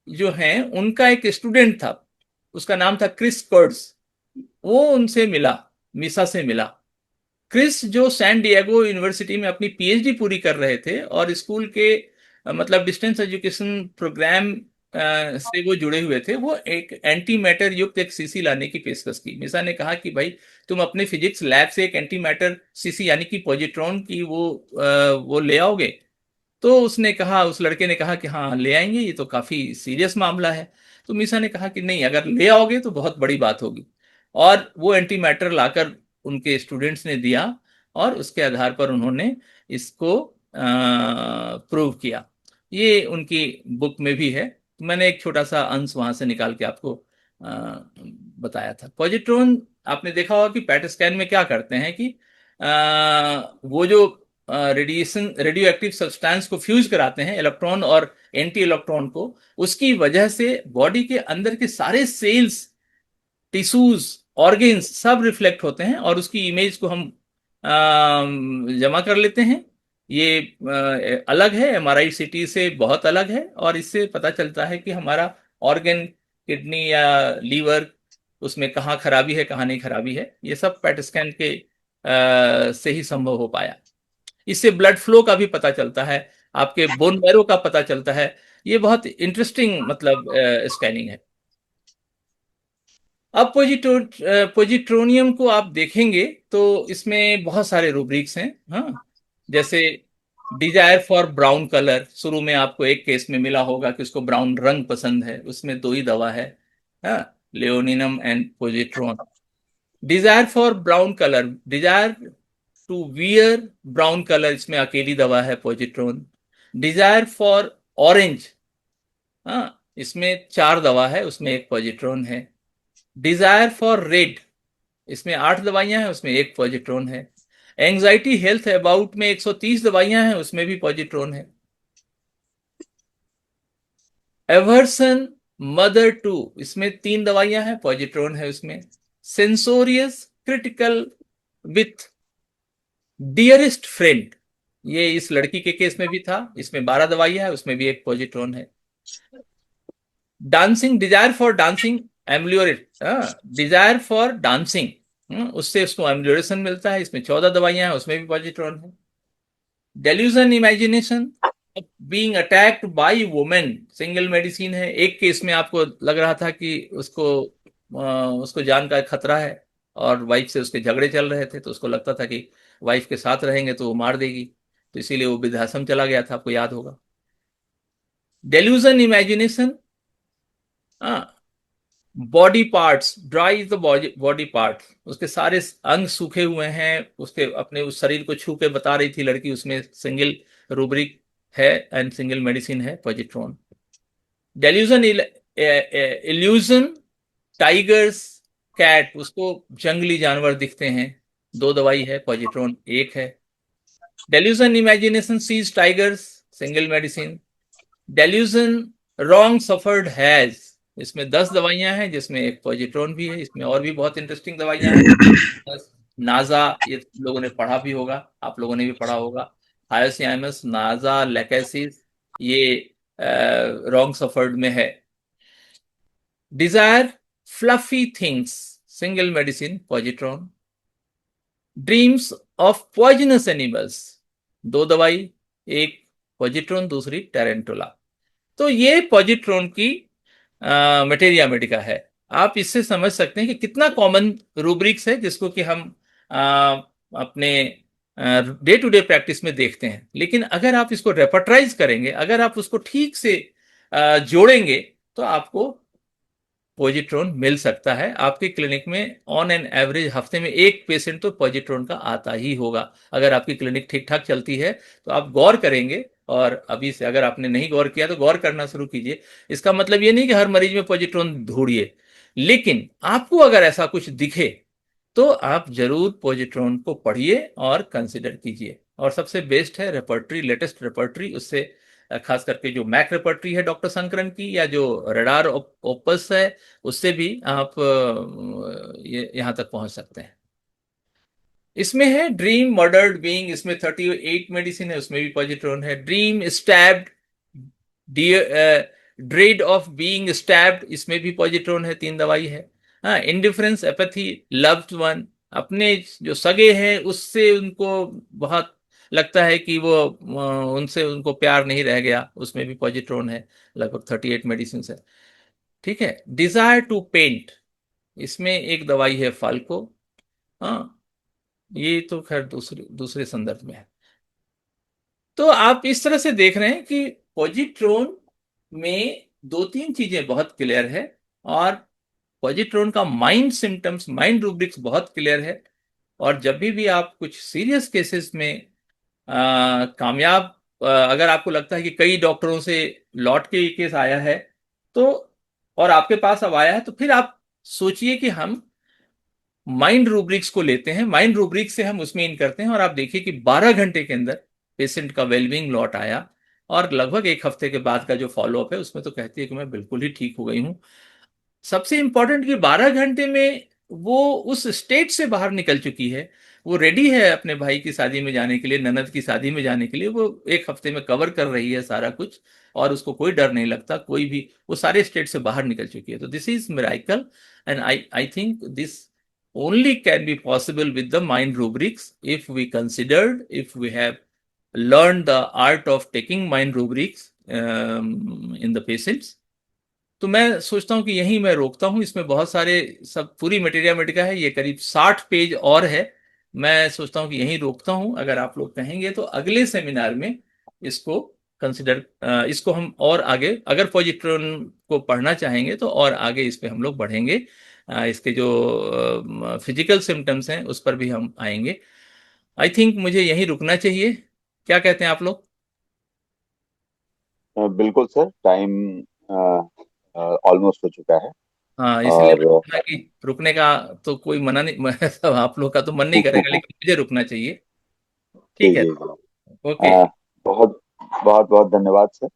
जो हैं, उनका एक स्टूडेंट था, उसका नाम था क्रिस कर्ट्स। वो उनसे मिला, मीसा से मिला। क्रिस जो सैन डिएगो यूनिवर्सिटी में अपनी पीएचडी पूरी कर रहे थे, और स्कूल के मतलब डिस्टेंस एजुकेशन प्रोग्राम से वो जुड़े हुए थे, वो एक एंटी मैटर युक्त एक सीसी लाने की पेशकश की। मिसा ने कहा कि भाई तुम अपने फिजिक्स लैब से एक एंटी मैटर सीसी यानी कि पॉजिट्रॉन की वो ले आओगे। तो उसने कहा, उस लड़के ने कहा कि हाँ ले आएंगे, ये तो काफी सीरियस मामला है। तो मिसा ने कहा कि नहीं, अगर ले आओगे तो बहुत बड़ी बात होगी। और वो एंटी मैटर लाकर उनके स्टूडेंट्स ने दिया, और उसके आधार पर उन्होंने इसको प्रूव किया। ये उनकी बुक में भी है। मैंने एक छोटा सा अंश वहां से निकाल के आपको बताया था। पॉजिट्रॉन आपने देखा होगा कि पैट स्कैन में क्या करते हैं कि वो जो रेडियो एक्टिव सब्सटेंस को फ्यूज कराते हैं, इलेक्ट्रॉन और एंटी इलेक्ट्रॉन को, उसकी वजह से बॉडी के अंदर के सारे सेल्स, टिश्यूज, ऑर्गेन्स सब रिफ्लेक्ट होते हैं, और उसकी इमेज को हम जमा कर लेते हैं। ये अलग है, एमआरआई सीटी से बहुत अलग है, और इससे पता चलता है कि हमारा ऑर्गन, किडनी या लीवर, उसमें कहाँ खराबी है, कहाँ नहीं खराबी है। ये सब पैट स्कैन के से ही संभव हो पाया। इससे ब्लड फ्लो का भी पता चलता है, आपके बोन मैरो का पता चलता है। ये बहुत इंटरेस्टिंग मतलब स्कैनिंग है। अब पोजिट्रोनियम को आप देखेंगे तो इसमें बहुत सारे रूब्रिक्स हैं। हाँ, जैसे डिजायर फॉर ब्राउन कलर, शुरू में आपको एक केस में मिला होगा कि उसको ब्राउन रंग पसंद है, उसमें दो ही दवा है, हाँ, leoninum and positron. Desire for brown colour, desire to wear brown colour, इसमें अकेली दवा है पोजिट्रॉन। डिजायर फॉर ऑरेंज, हाँ, इसमें चार दवा है, उसमें एक पॉजिट्रॉन है। डिजायर फॉर रेड, इसमें 8 दवाइयां हैं, उसमें एक पॉजिट्रॉन है। एंजाइटी हेल्थ अबाउट में 130 दवाइयां हैं, उसमें भी पॉजिट्रॉन है। एवर्सन मदर टू, इसमें 3 दवाइयां हैं, पॉजिट्रॉन है उसमें। सेंसोरियस क्रिटिकल विथ डियरेस्ट फ्रेंड, ये इस लड़की के केस में भी था, इसमें 12 दवाइयां है, उसमें भी एक पॉजिट्रॉन है। Dancing, desire for dancing ameliorate, desire for dancing, उससे उसको एम्ब्लियोरेशन मिलता है, इसमें 14 दवाइयां हैं, उसमें भी पॉजिट्रॉन है। Delusion imagination being attacked by women, single medicine है। एक केस में आपको लग रहा था कि उसको जान का खतरा है और वाइफ से उसके झगड़े चल रहे थे, तो उसको लगता था कि वाइफ के साथ रहेंगे तो वो मार देगी, तो इसीलिए वो वृद्धाश्रम चला गया था, आपको याद होगा। Delusion imagination, body parts, dry is the body part, उसके सारे अंग सूखे हुए हैं, उसके अपने उस शरीर को छू के बता रही थी लड़की, उसमें सिंगल रूब्रिक है एंड सिंगल मेडिसिन है, positron. Delusion illusion, tigers cat, उसको जंगली जानवर दिखते हैं, 2 दवाई है, पॉजिट्रॉन एक है। Delusion imagination sees tigers, single medicine. Delusion wrong suffered has, इसमें 10 दवाइयां हैं, जिसमें एक पॉजिट्रॉन भी है, इसमें और भी बहुत इंटरेस्टिंग दवाइयां हैं। नाजा, ये लोगों ने पढ़ा भी होगा, आप लोगों ने भी पढ़ा होगा। हायोसियामस, नाजा, लेकेसिस, ये रॉन्ग सफर्ड में है। Desire fluffy things, single medicine, positron. Dreams of poisonous animals, 2 दवाई, एक पॉजिट्रॉन, दूसरी टेरेंटोला। तो ये पॉजिट्रॉन की मटेरिया मेडिका है। आप इससे समझ सकते हैं कि कितना कॉमन रूब्रिक्स है जिसको कि हम अपने डे टू डे प्रैक्टिस में देखते हैं। लेकिन अगर आप इसको रेपर्टाइज करेंगे, अगर आप उसको ठीक से जोड़ेंगे, तो आपको पॉजिट्रॉन मिल सकता है। आपके क्लिनिक में ऑन एन एवरेज हफ्ते में एक पेशेंट तो पॉजिट्रॉन का आता ही होगा। अगर आपकी क्लिनिक ठीक ठाक चलती है तो आप गौर करेंगे, और अभी से अगर आपने नहीं गौर किया तो गौर करना शुरू कीजिए। इसका मतलब ये नहीं कि हर मरीज में पॉजिट्रॉन ढूंढिए, लेकिन आपको अगर ऐसा कुछ दिखे तो आप जरूर पॉजिट्रॉन को पढ़िए और कंसिडर कीजिए। और सबसे बेस्ट है रेपर्टरी, लेटेस्ट रेपर्टरी, उससे खास करके जो मैक रेपर्टरी है डॉक्टर शंकरन की, या जो रडार ओपस है, उससे भी आप यहां तक पहुंच सकते हैं। इसमें है ड्रीम मर्डर्ड बीइंग, इसमें 38 मेडिसिन है, उसमें भी पॉजिट्रॉन है। Dream stabbed, dread of being stabbed, इसमें भी पॉजिट्रॉन है, 3 दवाई है। हाँ, इंडिफरेंस, एपैथी, लव्ड वन, अपने जो सगे हैं उससे उनको बहुत लगता है कि वो उनसे उनको प्यार नहीं रह गया, उसमें भी पॉजिट्रॉन है, लगभग 38 मेडिसिन है। ठीक है। डिजायर टू पेंट, इसमें एक दवाई है फाल्को। हाँ, ये तो खैर दूसरे दूसरे संदर्भ में है। तो आप इस तरह से देख रहे हैं कि पॉजिट्रॉन में 2-3 चीजें बहुत क्लियर है, और पॉजिट्रॉन का माइंड सिम्टम्स, माइंड रूब्रिक्स बहुत क्लियर है। और जब भी आप कुछ सीरियस केसेस में कामयाब, अगर आपको लगता है कि कई डॉक्टरों से लौट के ये केस आया है, तो और आपके पास अब आया है, तो फिर आप सोचिए कि हम माइंड रूब्रिक्स को लेते हैं, माइंड रूब्रिक्स से हम उसमें इन करते हैं, और आप देखिए कि 12 घंटे के अंदर पेशेंट का वेलबींग लौट आया, और लगभग एक हफ्ते के बाद का जो फॉलोअप है उसमें तो कहती है कि मैं बिल्कुल ही ठीक हो गई हूं। सबसे इंपॉर्टेंट कि 12 घंटे में वो उस स्टेट से बाहर निकल चुकी है, वो रेडी है अपने भाई की शादी में जाने के लिए, ननद की शादी में जाने के लिए, वो एक हफ्ते में कवर कर रही है सारा कुछ, और उसको कोई डर नहीं लगता, कोई भी, वो सारे स्टेट से बाहर निकल चुकी है। तो this is miracle, and I think this only can be possible with the mind rubrics, if we have learned the art of taking mind rubrics in the patients. तो मैं सोचता हूं कि यहीं मैं रोकता हूं, इसमें बहुत सारे, सब पूरी मटेरिया मेडिका है, ये करीब 60 पेज और है, मैं सोचता हूँ कि यहीं रोकता हूँ। अगर आप लोग कहेंगे तो अगले सेमिनार में इसको कंसिडर, इसको हम और आगे, अगर पॉजिट्रॉन को पढ़ना चाहेंगे तो और आगे इस पे हम लोग बढ़ेंगे। इसके जो फिजिकल सिम्टम्स हैं उस पर भी हम आएंगे। आई थिंक मुझे यहीं रुकना चाहिए। क्या कहते हैं आप लोग? बिल्कुल सर, टाइम ऑलमोस्ट हो चुका है। हाँ, इसलिए और मैंने कहा कि रुकने का तो कोई मना नहीं मतलब आप लोग का तो मन नहीं करेगा, लेकिन मुझे रुकना चाहिए। जी ठीक है। जी जी। ओके। बहुत बहुत बहुत धन्यवाद सर।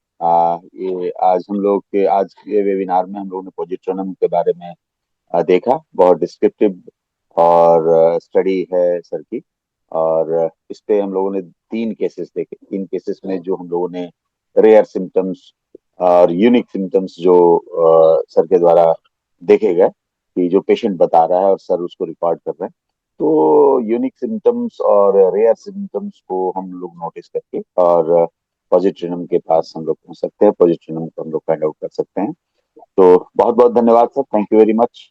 ये आज हम लोग के आज के वेबिनार में हम लोगों ने पॉजिट्रोनम के बारे में देखा। बहुत डिस्क्रिप्टिव और स्टडी है सर की। और इस पे हम लोगों ने 3 केसेस देखे। 3 केसेस में जो हम लोगों ने रेयर सिम्टम्स और यूनिक सिम्टम्स जो सर के द्वारा देखे गए, कि जो पेशेंट बता रहा है और सर उसको रिकॉर्ड कर रहे हैं, तो यूनिक सिम्टम्स और रेयर सिम्टम्स को हम लोग नोटिस करके और पॉजिट्रिनम के पास हम लोग पहुंच सकते हैं, पॉजिट्रिनम को हम लोग फाइंड आउट कर सकते हैं। तो बहुत बहुत धन्यवाद sir, thank you very much.